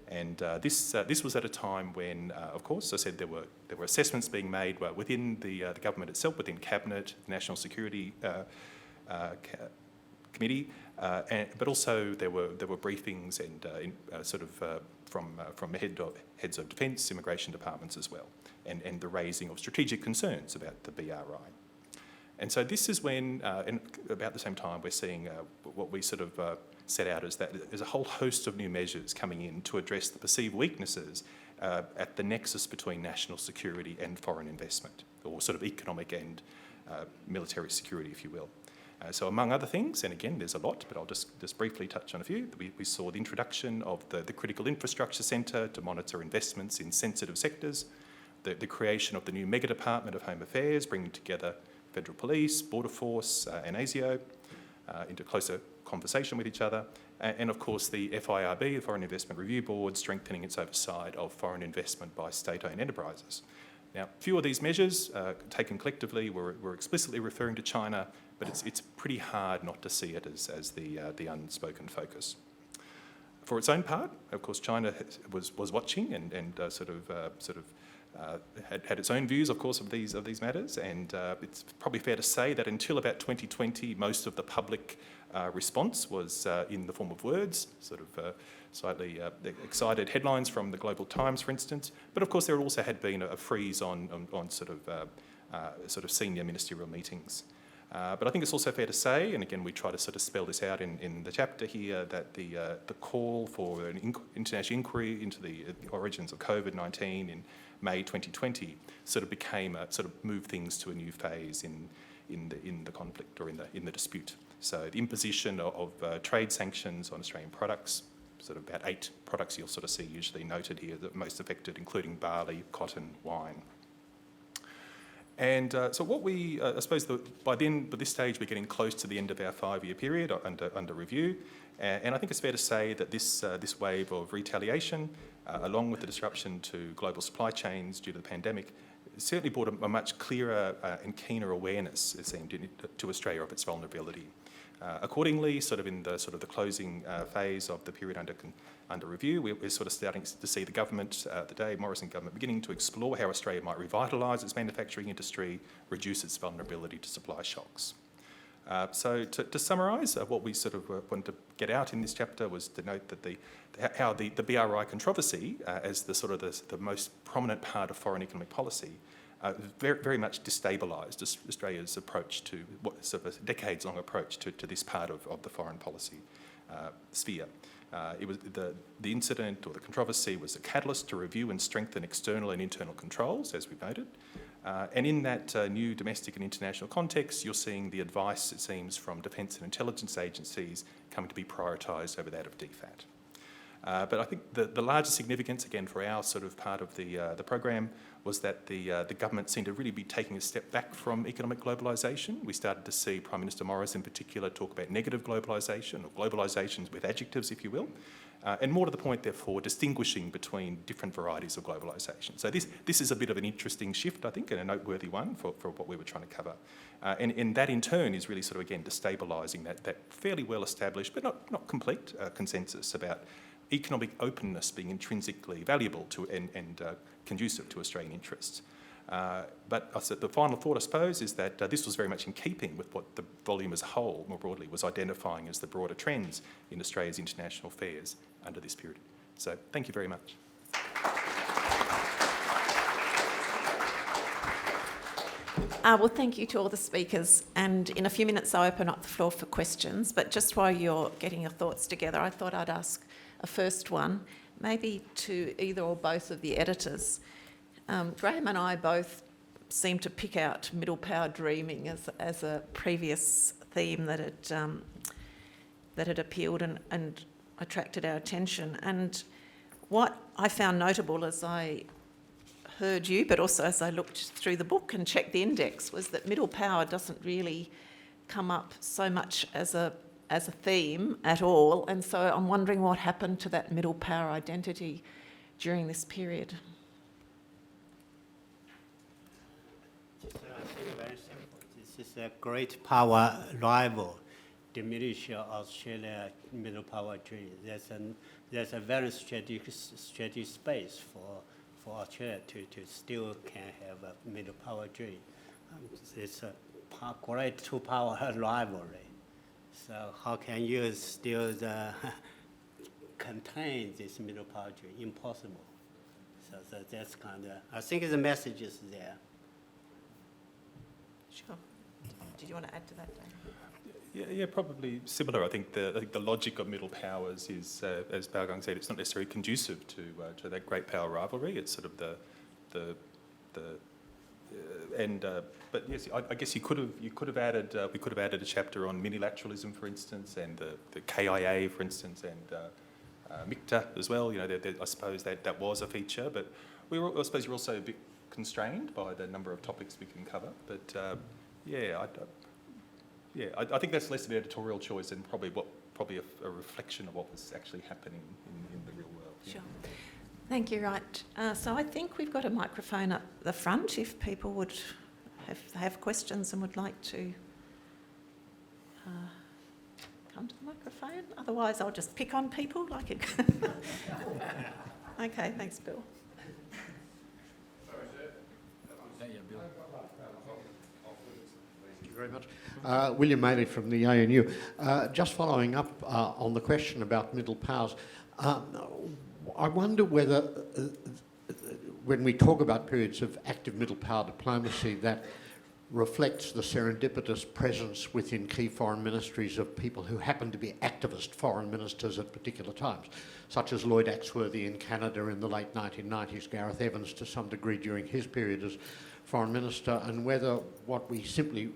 and this was at a time when, of course, I said there were assessments being made within the government itself, within Cabinet, the National Security Committee, but also there were briefings and from heads of defence, immigration departments as well. And the raising of strategic concerns about the BRI. And so this is when, about the same time, we're seeing what we sort of set out as that there's a whole host of new measures coming in to address the perceived weaknesses at the nexus between national security and foreign investment, or sort of economic and military security, if you will. So among other things, and again, there's a lot, but I'll just briefly touch on a few. We saw the introduction of the Critical Infrastructure Centre to monitor investments in sensitive sectors, the creation of the new Mega Department of Home Affairs, bringing together Federal Police, Border Force and ASIO. into closer conversation with each other, and of course the FIRB, the Foreign Investment Review Board, strengthening its oversight of foreign investment by state-owned enterprises. Now, few of these measures, taken collectively, were explicitly referring to China, but it's pretty hard not to see it as the unspoken focus. For its own part, of course, China was watching and had its own views, of course, of these matters, and it's probably fair to say that until about 2020, most of the public response was in the form of words, slightly excited headlines from the Global Times, for instance. But of course, there also had been a freeze on senior ministerial meetings. But I think it's also fair to say, and again we try to sort of spell this out in the chapter here, that the call for an international inquiry into the origins of COVID-19 in May 2020 sort of became moved things to a new phase in the conflict or in the dispute. So the imposition of trade sanctions on Australian products, sort of about 8 products you'll sort of see usually noted here that most affected, including barley, cotton, wine. And so what we, I suppose, by this stage, we're getting close to the end of our 5-year period under review, and I think it's fair to say that this wave of retaliation, along with the disruption to global supply chains due to the pandemic, certainly brought a much clearer and keener awareness, it seemed, to Australia of its vulnerability. Accordingly, in the closing phase of the period under review, we're sort of starting to see the government, the Dave Morrison government, beginning to explore how Australia might revitalise its manufacturing industry, reduce its vulnerability to supply shocks. So to summarise, what we sort of wanted to get out in this chapter was to note that how the BRI controversy, as the most prominent part of foreign economic policy, very, very much destabilised Australia's approach to what sort of a decades-long approach to this part of the foreign policy sphere. It was the incident or the controversy was a catalyst to review and strengthen external and internal controls, as we've noted. And in that new domestic and international context, you're seeing the advice, it seems, from defence and intelligence agencies coming to be prioritised over that of DFAT. But I think the larger significance, again, for our sort of part of the program was that the government seemed to really be taking a step back from economic globalisation. We started to see Prime Minister Morris in particular talk about negative globalisation, or globalisations with adjectives, if you will, and more to the point, therefore, distinguishing between different varieties of globalisation. So this is a bit of an interesting shift, I think, and a noteworthy one for what we were trying to cover. And that, in turn, is really sort of, again, destabilising that fairly well-established, but not complete, consensus about economic openness being intrinsically valuable to and conducive to Australian interests. But the final thought, I suppose, is that this was very much in keeping with what the volume as a whole, more broadly, was identifying as the broader trends in Australia's international affairs under this period. So thank you very much. Well, thank you to all the speakers, and in a few minutes I'll open up the floor for questions, but just while you're getting your thoughts together, I thought I'd ask a first one, maybe to either or both of the editors. Graham and I both seem to pick out middle power dreaming as a previous theme that had appealed and attracted our attention. And what I found notable as I heard you, but also as I looked through the book and checked the index, was that middle power doesn't really come up so much as a theme at all, and so I'm wondering what happened to that middle power identity during this period. I think very simple. This is a great power rival, diminish Australia middle power dream. There's a very strategic space for Australia to still can have a middle power dream. It's a great two-power rivalry. So how can you still contain this middle power dream? Impossible. So that's kind of, I think the message is there. Sure. Did you want to add to that, Dave? Yeah, probably similar. I think the logic of middle powers is, as Bao Gang said, it's not necessarily conducive to that Great-Power Rivalry. It's sort of but yes, I guess we could have added a chapter on minilateralism, for instance, and the KIA, for instance, and MICTA as well. You know, I suppose that was a feature, but I suppose you're also a bit constrained by the number of topics we can cover. But Yeah, I think that's less of an editorial choice and probably a reflection of what was actually happening in the real world. Yeah. Sure. Thank you. Right. So I think we've got a microphone at the front if people would have questions and would like to come to the microphone. Otherwise, I'll just pick on people like it. Okay, thanks, Bill. Yeah, Bill. Thank you very much. William Maley from the ANU. Just following up on the question about middle powers, I wonder whether when we talk about periods of active middle power diplomacy, that reflects the serendipitous presence within key foreign ministries of people who happen to be activist foreign ministers at particular times, such as Lloyd Axworthy in Canada in the late 1990s, Gareth Evans to some degree during his period as foreign minister, and whether what we simply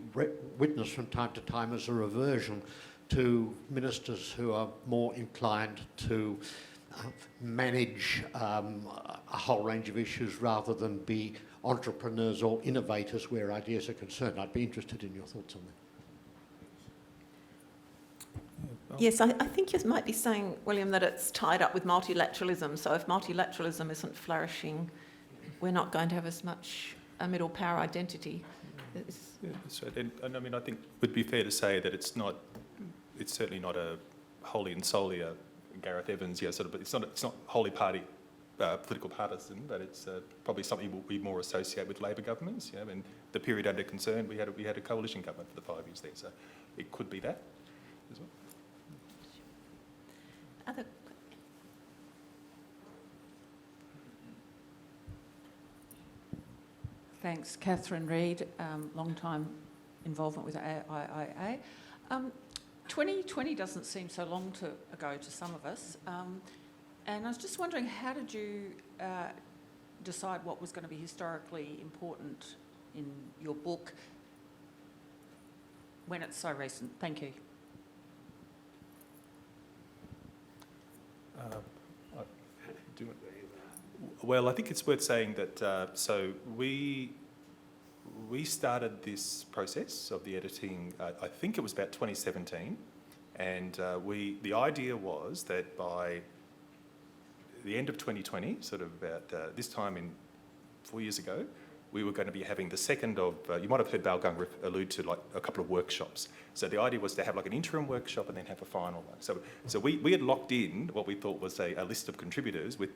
witness from time to time is a reversion to ministers who are more inclined to manage a whole range of issues rather than be entrepreneurs or innovators where ideas are concerned. I'd be interested in your thoughts on that. Yes, I think you might be saying, William, that it's tied up with multilateralism. So if multilateralism isn't flourishing, we're not going to have as much a middle power identity. Yeah, that's right. And I mean, I think it would be fair to say that it's certainly not a wholly and solely a Gareth Evans, it's not wholly party political partisan, but it's probably something we more associate with Labor governments. And the period under concern, we had a coalition government for the 5 years there, so it could be that as well. Other Thanks, Catherine Reid, long time involvement with AIIA. 2020 doesn't seem so long ago to some of us, and I was just wondering, how did you decide what was going to be historically important in your book when it's so recent? Thank you. Well, I think it's worth saying that so we started this process of the editing, I think it was about 2017, and the idea was that by the end of 2020, sort of about this time in 4 years ago, we were going to be having the second of, you might have heard Balgung allude to like a couple of workshops. So the idea was to have like an interim workshop and then have a final one. So we had locked in what we thought was a list of contributors with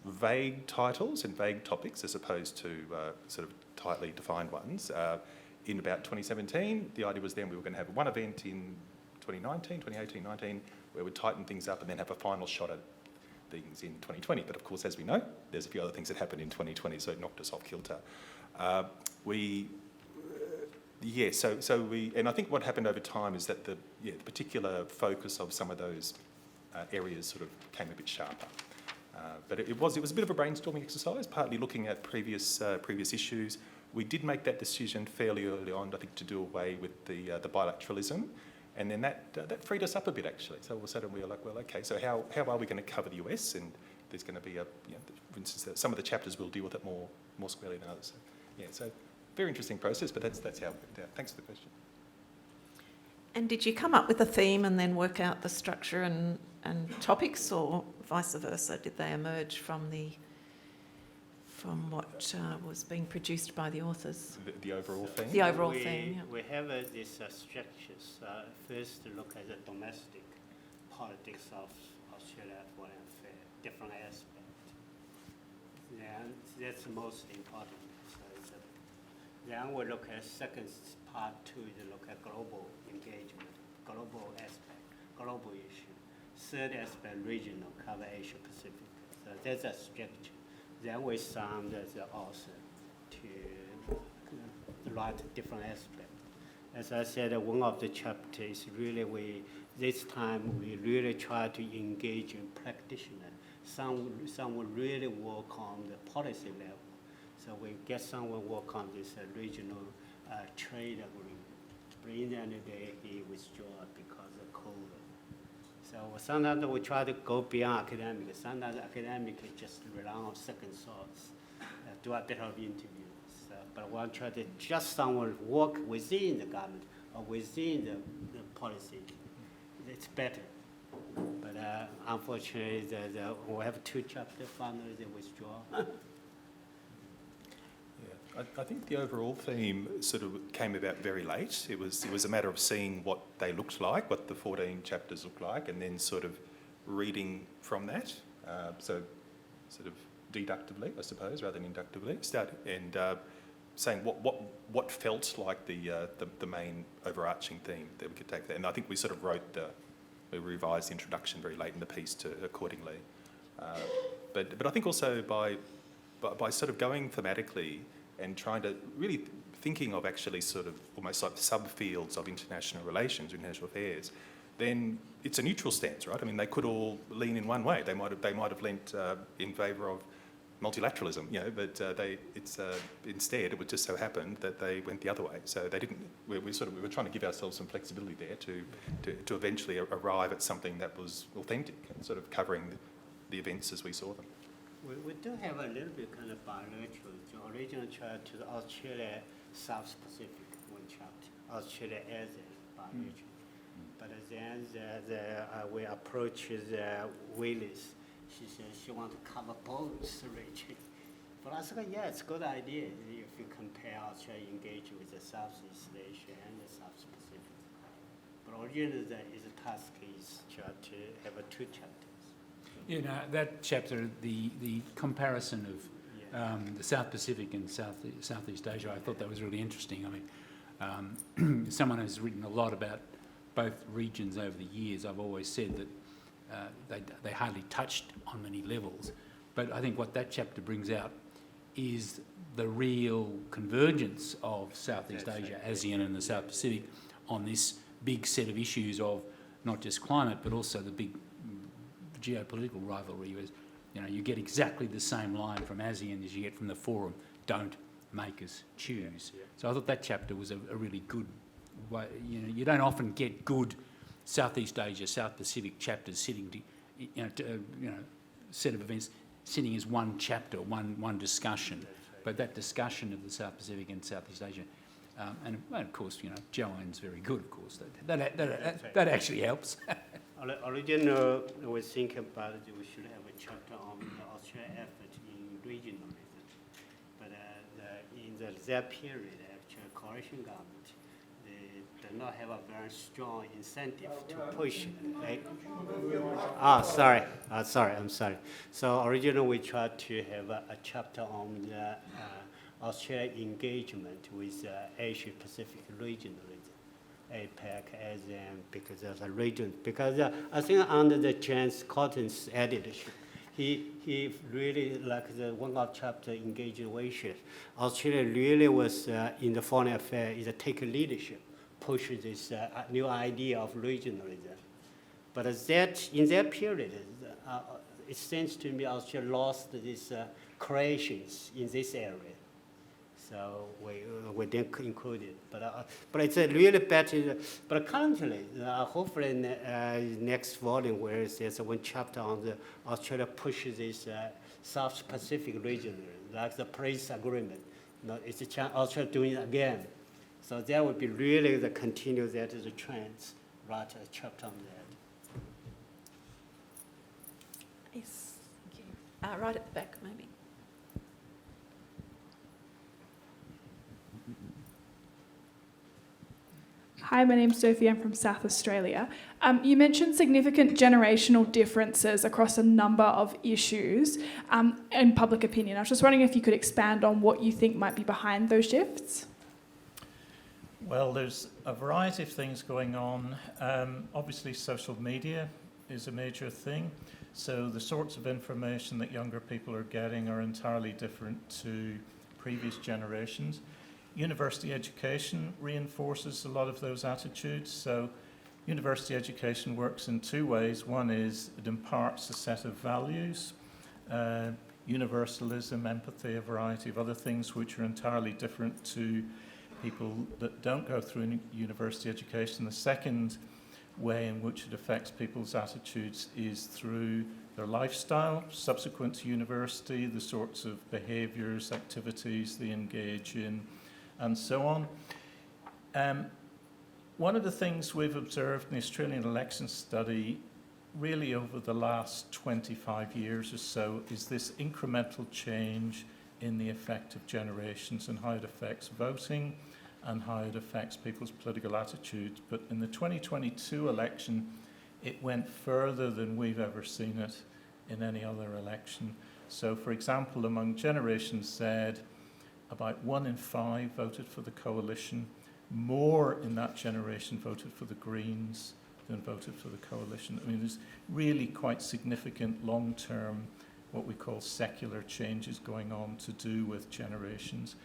vague titles and vague topics as opposed to sort of tightly defined ones. In about 2017, the idea was then we were going to have one event in 2018, 19, where we'd tighten things up and then have a final shot at things in 2020. But of course, as we know, there's a few other things that happened in 2020, so it knocked us off kilter. And I think what happened over time is that the particular focus of some of those areas sort of came a bit sharper. But it was a bit of a brainstorming exercise, partly looking at previous issues. We did make that decision fairly early on, I think, to do away with the bilateralism, and then that freed us up a bit actually. So all of a sudden we were like, well, okay, so how are we going to cover the US? And there's going to be for instance, some of the chapters will deal with it more squarely than others. So very interesting process, but that's how it worked out. Thanks for the question. And did you come up with a theme and then work out the structure and topics, or vice versa? Did they emerge from what was being produced by the authors? The overall theme? The overall theme, yeah. We have these structures. First, look at the domestic politics of Australia foreign affairs, different aspects. Then that's the most important. Then we look at second part two, to look at global engagement, global aspect, global issue. Third aspect, regional, cover Asia Pacific. So that's a structure. Then we sound as the author to write different aspects. As I said, one of the chapters really this time we really try to engage in practitioners. Some will really work on the policy level. So we get someone work on this regional trade agreement. But in the end of the day, he withdrew because of COVID. So sometimes we try to go beyond academic. Sometimes academic just rely on second thoughts, do a bit of interviews. But one try to just someone work within the government, within the policy, it's better. But unfortunately, we have 2 chapters, finally they withdraw. Yeah, I think the overall theme sort of came about very late. It was a matter of seeing what they looked like, what the 14 chapters looked like, and then sort of reading from that. So sort of deductively, I suppose, rather than inductively, saying what felt like the main overarching theme that we could take there. And I think we sort of we revised the introduction very late in the piece accordingly. But I think also by sort of going thematically and trying to really thinking of actually sort of almost like subfields of international relations, international affairs, then it's a neutral stance, right? I mean, they could all lean in one way. They might have leant in favour of multilateralism, but instead it would just so happen that they went the other way. So they didn't. We were trying to give ourselves some flexibility there to eventually arrive at something that was authentic and sort of covering the events as we saw them. We do have a little bit kind of bilateral. The original chapter to the Australia South Pacific, one chapter, Australia as a bilateral. But then we approached Willis. She said she wants to cover both regions. But I said, yeah, it's a good idea if you compare Australia engage with the Southeast Asia and the South Pacific. But originally, the task is to have 2 chapters. That chapter, the comparison of the South Pacific and Southeast Asia, I thought that was really interesting. I mean, someone who's written a lot about both regions over the years, I've always said that they hardly touched on many levels. But I think what that chapter brings out is the real convergence of Southeast Asia, ASEAN and the South Pacific on this big set of issues of not just climate, but also the big geopolitical rivalry. You get exactly the same line from ASEAN as you get from the Forum, don't make us choose. So I thought that chapter was a really good way. You don't often get good Southeast Asia, South Pacific chapters sitting, set of events sitting as one chapter, one discussion. But that discussion of the South Pacific and Southeast Asia, and of course, Joanne's very good. Of course, that actually helps. Originally, we think about it, we should have a chapter on the Australian effort in regionalism. But in that period, actually, coalition government, they do not have a very strong incentive to push. Sorry, I'm sorry. So originally, we tried to have a chapter on the Australian engagement with Asia-Pacific regionalism. APEC, ASEAN, because of the region. Because I think under the James Cotton's editorship, he really, like the one-off chapter engaging Asia, Australia really was in the foreign affairs, take leadership, push this new idea of regionalism. But in that period, it seems to me Australia lost these creations in this area. So we didn't include it, but it's a really better. But currently, hopefully, next volume where there's one chapter on the Australia pushes this South Pacific region, like the Paris Agreement. It's Australia doing it again. So that would be really the continue that is the trends. Write a chapter on that. Yes, thank you. Right at the back, maybe. Hi, my name's Sophie. I'm from South Australia. You mentioned significant generational differences across a number of issues in public opinion. I was just wondering if you could expand on what you think might be behind those shifts. Well, there's a variety of things going on. Obviously, social media is a major thing. So the sorts of information that younger people are getting are entirely different to previous generations. University education reinforces a lot of those attitudes. So university education works in 2 ways. One is it imparts a set of values, universalism, empathy, a variety of other things which are entirely different to people that don't go through university education. The second way in which it affects people's attitudes is through their lifestyle subsequent to university, the sorts of behaviours, activities they engage in, and so on. One of the things we've observed in the Australian election study really over the last 25 years or so is this incremental change in the effect of generations and how it affects voting and how it affects people's political attitudes. But in the 2022 election, it went further than we've ever seen it in any other election. So, for example, among Generation Z, about 1 in 5 voted for the coalition. More in that generation voted for the Greens than voted for the coalition. I mean, there's really quite significant long-term, what we call secular changes going on to do with generations.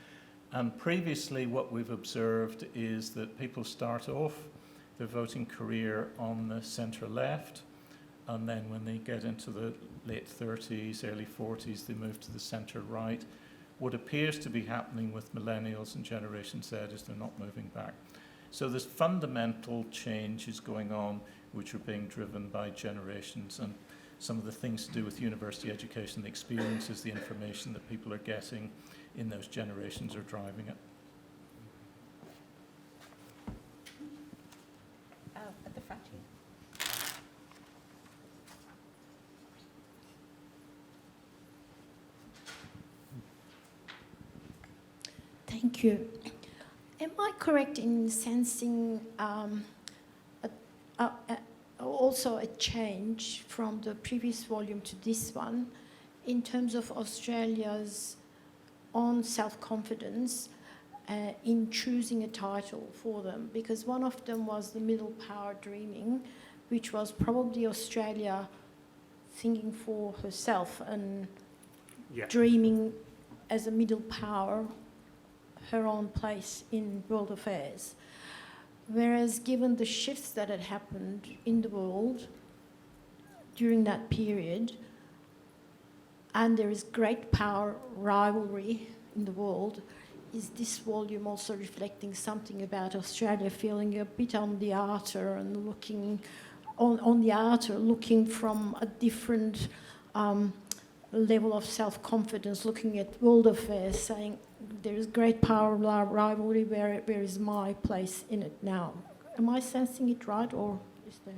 And previously, what we've observed is that people start off their voting career on the centre-left, and then when they get into the late 30s, early 40s, they move to the centre-right. What appears to be happening with millennials and Generation Z is they're not moving back. So there's fundamental changes going on which are being driven by generations, and some of the things to do with university education, the experiences, the information that people are getting in those generations are driving it. At the front here. Thank you. Am I correct in sensing also a change from the previous volume to this one in terms of Australia's own self-confidence in choosing a title for them? Because one of them was the middle power dreaming, which was probably Australia thinking for herself and dreaming as a middle power her own place in world affairs. Whereas given the shifts that had happened in the world during that period, and there is great power rivalry in the world, is this volume also reflecting something about Australia feeling a bit on the outer and looking on the outer, looking from a different level of self-confidence, looking at world affairs, saying there is great power rivalry, where is my place in it now? Am I sensing it right, or is there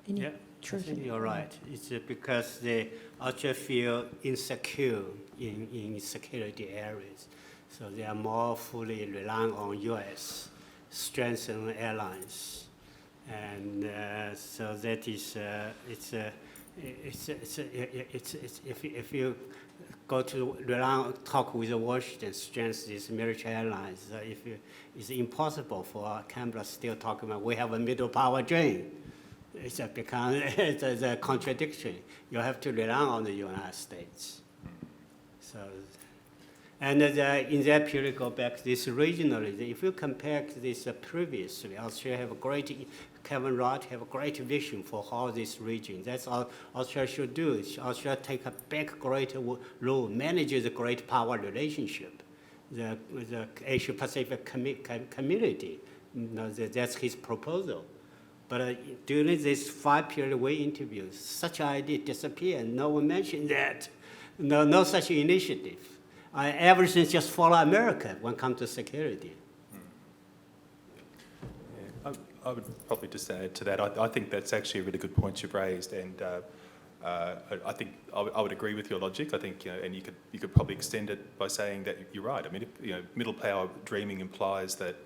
any truth? I think you're right. It's because they actually feel insecure in security areas. So they are more fully relying on U.S. strengthened alliance. And so that is, if you go to talk with Washington, strengthen this military alliance, it's impossible for Canberra still talking about we have a middle power dream. It's a contradiction. You have to rely on the United States. So, and in that period, go back to this regionalism. If you compare this previously, Australia have a great, Kevin Rudd have a great vision for how this region. That's all Australia should do. Australia take a big, great role, manage the great power relationship, the Asia Pacific community. That's his proposal. But during this 5-period we interviewed, such idea disappeared. No one mentioned that. No such initiative. Everything just follow America when it comes to security. Yeah, I would probably just add to that. I think that's actually a really good point you've raised, and I think I would agree with your logic. I think, and you could probably extend it by saying that you're right. I mean, middle power dreaming implies that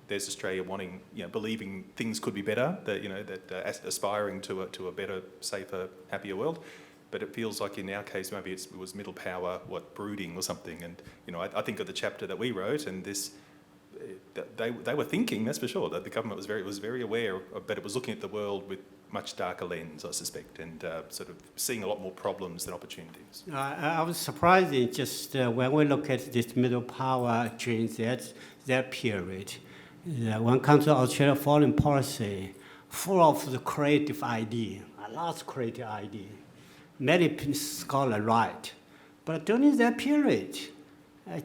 there's Australia wanting, believing things could be better, that aspiring to a better, safer, happier world. But it feels like in our case, maybe it was middle power, brooding or something. And, I think of the chapter that we wrote, and this, they were thinking, that's for sure, that the government was very aware, but it was looking at the world with much darker lens, I suspect, and sort of seeing a lot more problems than opportunities. I was surprised just when we look at this middle power during that period, when it comes to Australia foreign policy, full of the creative idea, a lot of creative idea. Many scholars write. But during that period,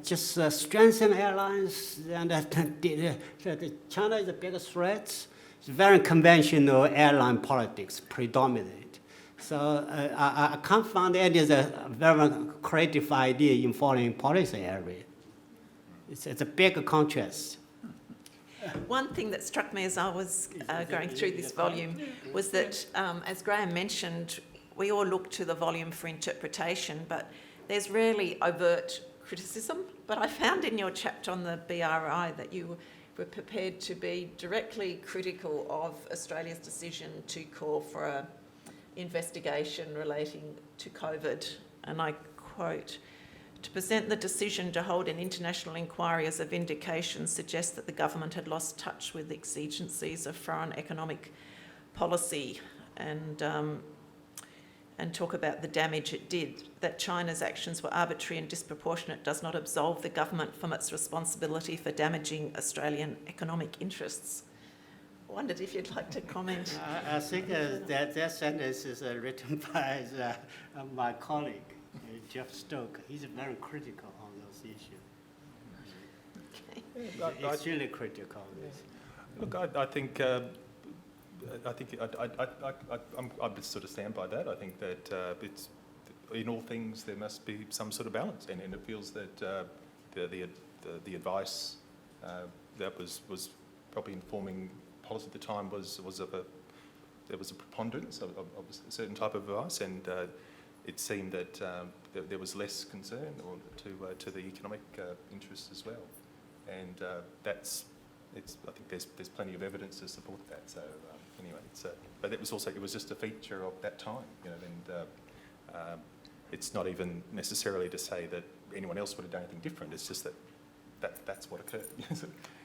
just strengthen alliance, and China is the biggest threat. It's very conventional airline politics predominate. So I can't find any very creative idea in foreign policy area. It's a big contrast. One thing that struck me as I was going through this volume was that, as Graham mentioned, we all look to the volume for interpretation, but there's rarely overt criticism. But I found in your chapter on the BRI that you were prepared to be directly critical of Australia's decision to call for an investigation relating to COVID. And I quote, "To present the decision to hold an international inquiry as a vindication suggests that the government had lost touch with the exigencies of foreign economic policy," and talk about the damage it did. That China's actions were arbitrary and disproportionate does not absolve the government from its responsibility for damaging Australian economic interests. I wondered if you'd like to comment. I think that sentence is written by my colleague, Jeff Stoke. He's very critical on those issues. Okay. Extremely critical on this. Look, I think I would sort of stand by that. I think that it's in all things there must be some sort of balance, and it feels that the advice that was probably informing policy at the time there was a preponderance of a certain type of advice, and it seemed that there was less concern to the economic interests as well, and I think there's plenty of evidence to support that. So anyway, but it was just a feature of that time, and it's not even necessarily to say that anyone else would have done anything different. It's just that's what occurred.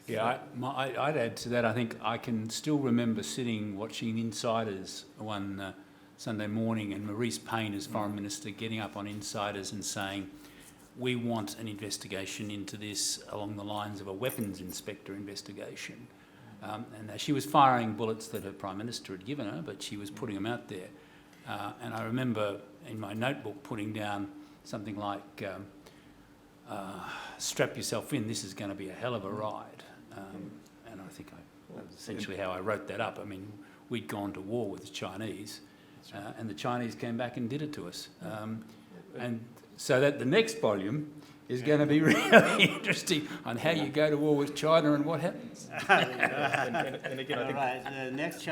Yeah, I'd add to that. I think I can still remember sitting watching Insiders one Sunday morning, and Maurice Payne, as Foreign Minister, getting up on Insiders and saying, "We want an investigation into this along the lines of a weapons inspector investigation." And she was firing bullets that her Prime Minister had given her, but she was putting them out there. And I remember in my notebook putting down something like, "Strap yourself in, this is going to be a hell of a ride." And I think that's essentially how I wrote that up. I mean, we'd gone to war with the Chinese, and the Chinese came back and did it to us. And so that the next volume is going to be really interesting on how you go to war with China and what happens. and again, I think Right, the next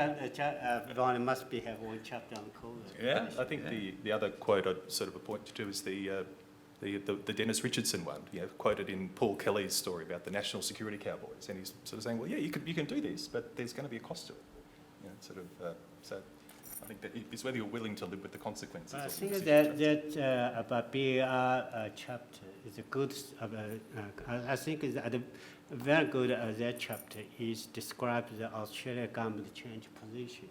volume must have one chapter on COVID. Yeah, I think the other quote I'd sort of point you to is the Dennis Richardson one, quoted in Paul Kelly's story about the National Security Cowboys, and he's sort of saying, well, yeah, you can do this, but there's going to be a cost to it. So I think that it's whether you're willing to live with the consequences. I think that about BR chapter is a good. I think is a very good. That chapter is describes the Australian government change position.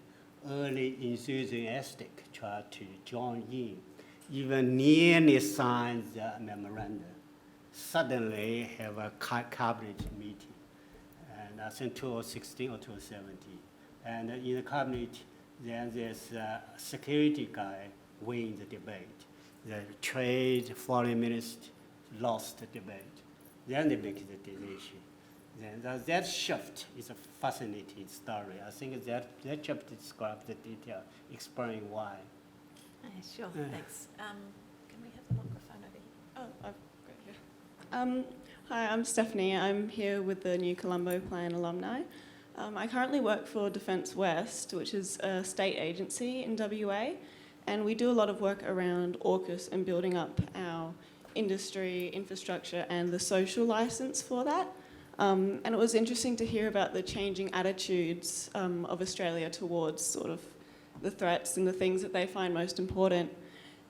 Early enthusiastic, tried to join in, even nearly signed the memorandum. Suddenly have a cabinet meeting, and I think 2016 or 2017, and in the cabinet. Then there's a security guy win the debate. The trade foreign minister lost the debate. Then they make the decision. Then that shift is a fascinating story. I think that chapter describes the detail, explaining why. Sure, thanks. Can we have the microphone over here? Oh, I've got you. Hi, I'm Stephanie. I'm here with the New Colombo Plan alumni. I currently work for Defence West, which is a state agency in WA, and we do a lot of work around AUKUS and building up our industry, infrastructure, and the social licence for that. And it was interesting to hear about the changing attitudes of Australia towards sort of the threats and the things that they find most important.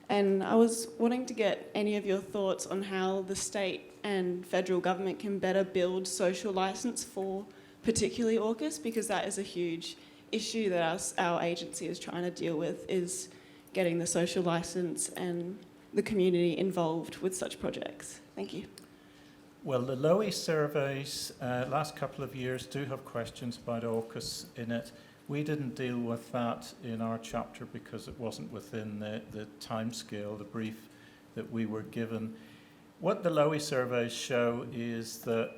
And I was wanting to get any of your thoughts on how the state and federal government can better build social licence for particularly AUKUS, because that is a huge issue that our agency is trying to deal with, is getting the social licence and the community involved with such projects. Thank you. Well, the Lowy surveys last couple of years do have questions about AUKUS in it. We didn't deal with that in our chapter because it wasn't within the timescale, the brief that we were given. What the Lowy surveys show is that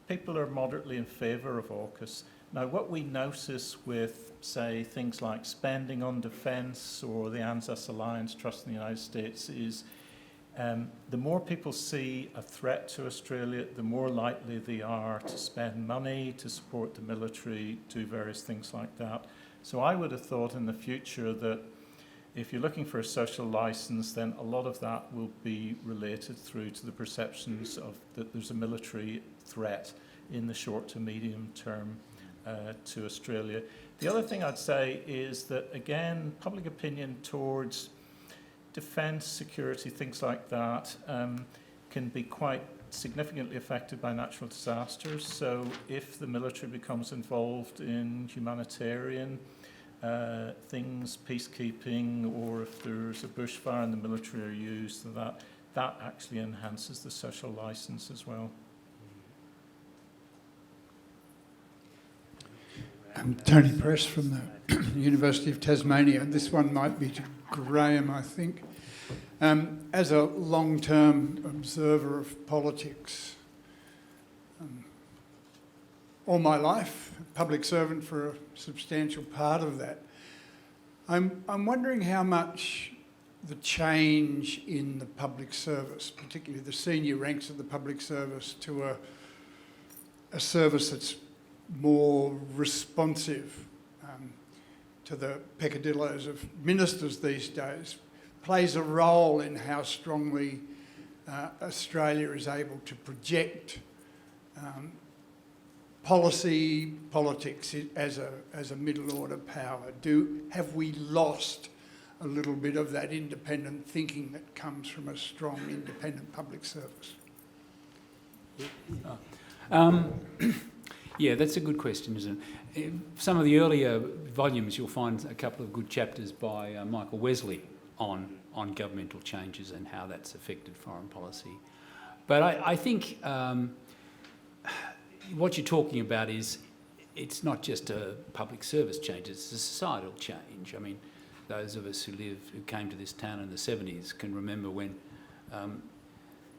people are moderately in favour of AUKUS. Now, what we notice with, say, things like spending on defence or the ANZUS Alliance Trust in the United States is The more people see a threat to Australia, the more likely they are to spend money, to support the military, do various things like that. So I would have thought in the future that if you're looking for a social license, then a lot of that will be related through to the perceptions of that there's a military threat in the short to medium term to Australia. The other thing I'd say is that, again, public opinion towards defence, security, things like that, can be quite significantly affected by natural disasters. So if the military becomes involved in humanitarian things, peacekeeping, or if there's a bushfire and the military are used, that actually enhances the social licence as well. I'm Tony Press from the University of Tasmania. This one might be to Graham, I think. As a long-term observer of politics, all my life, public servant for a substantial part of that, I'm wondering how much the change in the public service, particularly the senior ranks of the public service, to a service that's more responsive to the peccadilloes of ministers these days, plays a role in how strongly Australia is able to project politics as a middle order power. Have we lost a little bit of that independent thinking that comes from a strong independent public service? Yeah, that's a good question, isn't it? Some of the earlier volumes, you'll find a couple of good chapters by Michael Wesley on governmental changes and how that's affected foreign policy. But I think what you're talking about is it's not just a public service change, it's a societal change. I mean, those of us who came to this town in the 70s can remember when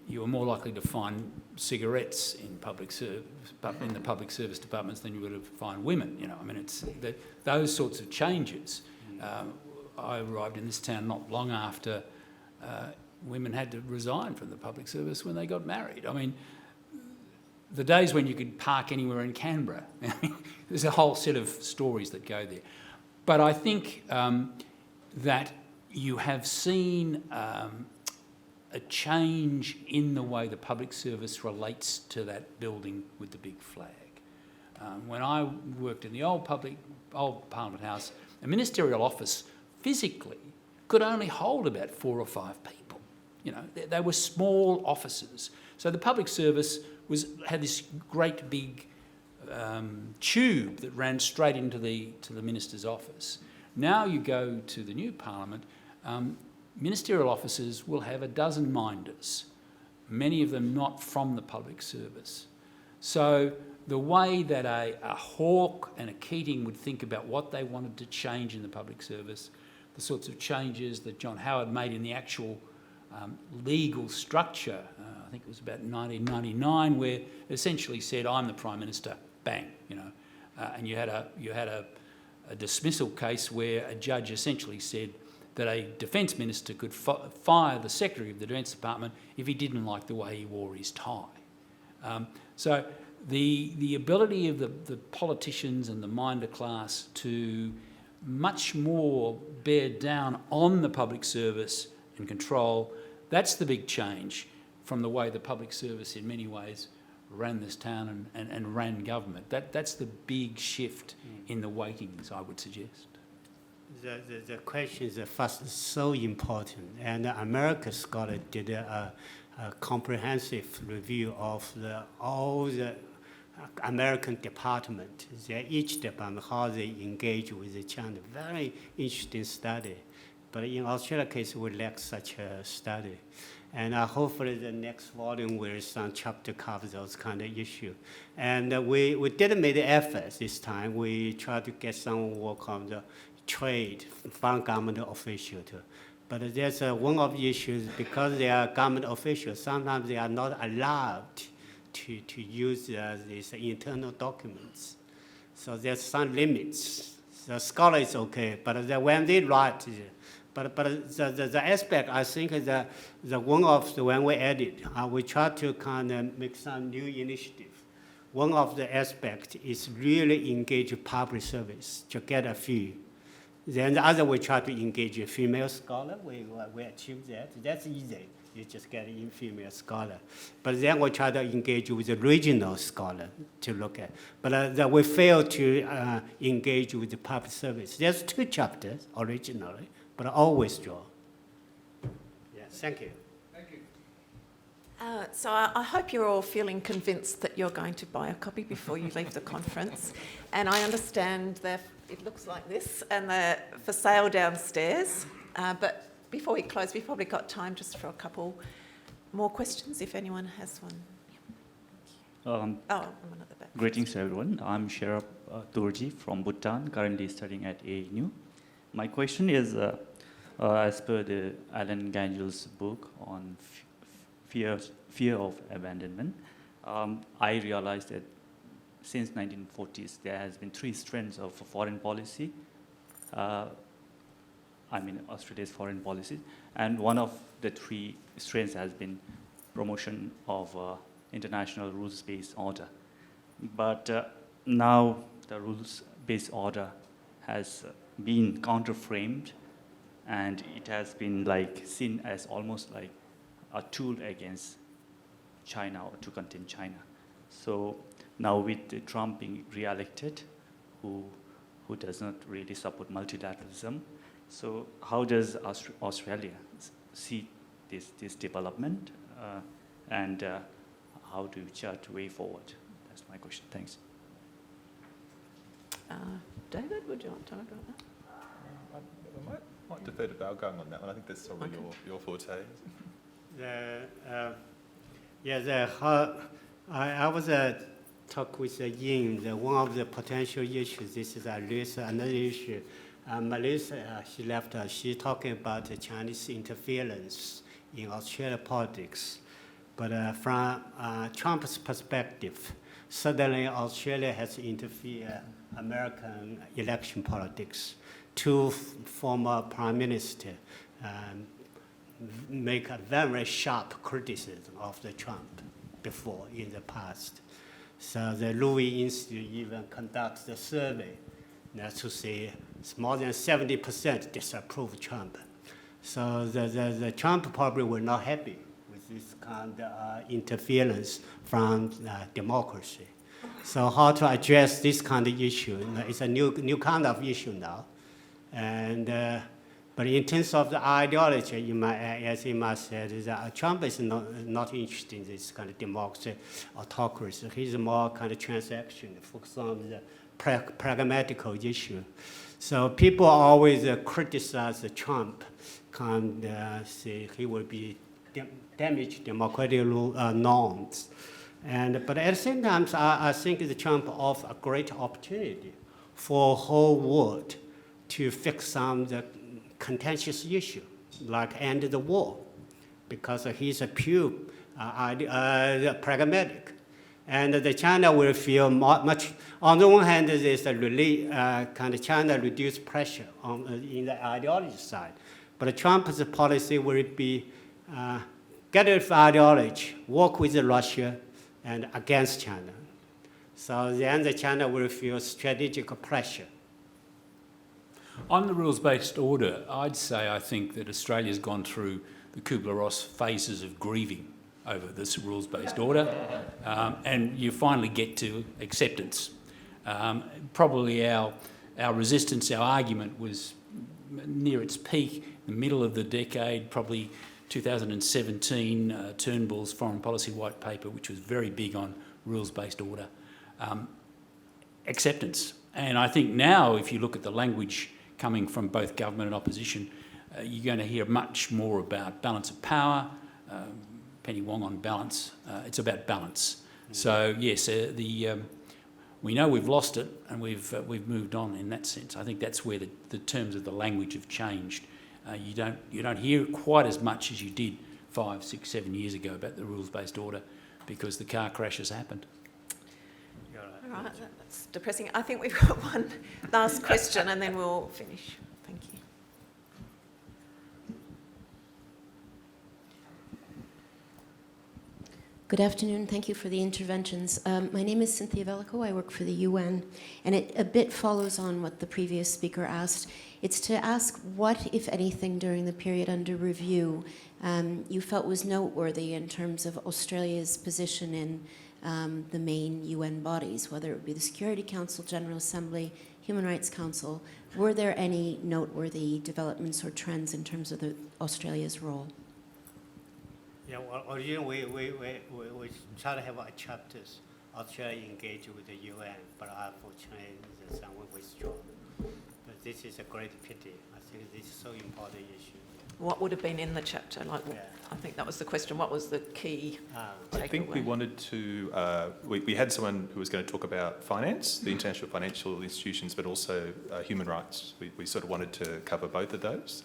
you were more likely to find cigarettes in the public service departments than you would have find women. You know, I mean, it's those sorts of changes. I arrived in this town not long after women had to resign from the public service when they got married. I mean, the days when you could park anywhere in Canberra. I mean, there's a whole set of stories that go there. But I think that you have seen a change in the way the public service relates to that building with the big flag. When I worked in the old Parliament House, a ministerial office physically could only hold about 4 or 5 people. You know, they were small offices. So the public service had this great big tube that ran straight into the minister's office. Now you go to the new Parliament, ministerial officers will have a dozen minders, many of them not from the public service. So the way that a Hawke and a Keating would think about what they wanted to change in the public service, the sorts of changes that John Howard made in the actual legal structure, I think it was about 1999, where it essentially said, I'm the Prime Minister, bang, you know. And you had a dismissal case where a judge essentially said that a defence minister could fire the Secretary of the Defence Department if he didn't like the way he wore his tie. So the ability of the politicians and the minder class to much more bear down on the public service and control, that's the big change from the way the public service in many ways ran this town and ran government. That's the big shift in the weightings, I would suggest. The question is first so important, and American scholar did a comprehensive review of all the American department. Each department, how they engage with each other. Very interesting study. But in Australia case, we lack such a study. And hopefully the next volume will some chapter cover those kind of issues. And we did make the efforts this time. We tried to get some work on the trade from government official too. But there's one of the issues, because they are government officials, sometimes they are not allowed to use these internal documents. So there's some limits. The scholar is okay, but when they write But the aspect, I think, is that when we edit, we try to kind of make some new initiative. One of the aspects is really engage public service to get a fee. Then the other, we try to engage a female scholar. We achieve that. That's easy. You just get a female scholar. But then we try to engage with the regional scholar to look at. But we fail to engage with the public service. There's 2 chapters originally, but I always draw. Yes, thank you. So I hope you're all feeling convinced that you're going to buy a copy before you leave the conference. And I understand that it looks like this, and they're for sale downstairs. But before we close, we've probably got time just for a couple more questions, if anyone has one. I'm at the back. Greetings, everyone. I'm Sherab Turji from Bhutan, currently studying at AIIA. My question is, as per the Alan Gangel's book on fear of abandonment, I realized that since 1940s, there has been 3 strands of foreign policy. Australia's foreign policy, and one of the 3 strands has been promotion of international rules-based order. But now the rules-based order has been counterframed, and it has been seen as almost like a tool against China or to contain China. So now with Trump being re-elected, who does not really support multilateralism, so how does Australia see this development, and how do you chart way forward? That's my question. Thanks. David, would you like to talk about that? I might defer to Baogang on that one. I think that's probably your forte. I was talk with Ying. One of the potential issues. This is another issue. Melissa, she left. She talking about the Chinese interference in Australian politics, but from Trump's perspective, suddenly Australia has interfered American election politics. 2 former prime ministers make a very sharp criticism of the Trump before in the past. So the Louis Institute even conducts the survey. That's to say, it's more than 70% disapprove Trump. So the Trump probably were not happy with this kind of interference from democracy. So how to address this kind of issue? It's a new kind of issue now. And but in terms of the ideology, as Emma said, is that Trump is not interested in this kind of democracy, autocracy. He's more kind of transaction, focused on the pragmatical issue. So people always criticize Trump, say he will be damage democratic norms. But at the same time, I think the Trump offers a great opportunity for the whole world to fix some of the contentious issue, like end the war, because he's a pure pragmatic. And the China will feel much, on the one hand, there's a really kind of China reduced pressure in the ideology side. But Trump's policy will be get rid of ideology, work with Russia and against China. So then the China will feel strategic pressure. On the rules-based order, I'd say I think that Australia's gone through the Kubler-Ross phases of grieving over this rules-based order, and you finally get to acceptance. Probably our resistance, our argument was near its peak, in the middle of the decade, probably 2017, Turnbull's Foreign Policy White Paper, which was very big on rules-based order. Acceptance. And I think now, if you look at the language coming from both government and opposition, you're going to hear much more about balance of power, Penny Wong on balance. It's about balance. So yes, we know we've lost it, and we've moved on in that sense. I think that's where the terms of the language have changed. You don't hear quite as much as you did 5, 6, 7 years ago about the rules-based order, because the car crashes happened. All right, that's depressing. I think we've got one last question, and then we'll finish. Thank you. Good afternoon. Thank you for the interventions. My name is Cynthia Velico. I work for the UN, and it a bit follows on what the previous speaker asked. It's to ask what, if anything, during the period under review you felt was noteworthy in terms of Australia's position in the main UN bodies, whether it would be the Security Council, General Assembly, Human Rights Council. Were there any noteworthy developments or trends in terms of Australia's role? Yeah, well, originally we try to have chapters. Australia engaged with the UN, but unfortunately someone withdraw. But this is a great pity. I think this is so important issue. What would have been in the chapter? I think that was the question. What was the key takeaway? I think we wanted to, we had someone who was going to talk about finance, the international financial institutions, but also human rights. We sort of wanted to cover both of those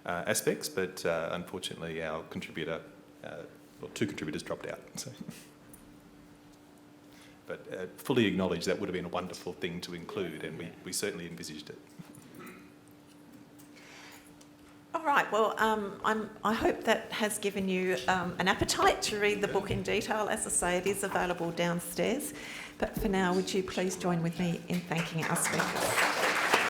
aspects, but unfortunately our contributor, two contributors dropped out. So. But fully acknowledge that would have been a wonderful thing to include, and we certainly envisaged it. All right, well, I hope that has given you an appetite to read the book in detail. As I say, it is available downstairs. But for now, would you please join with me in thanking our speakers?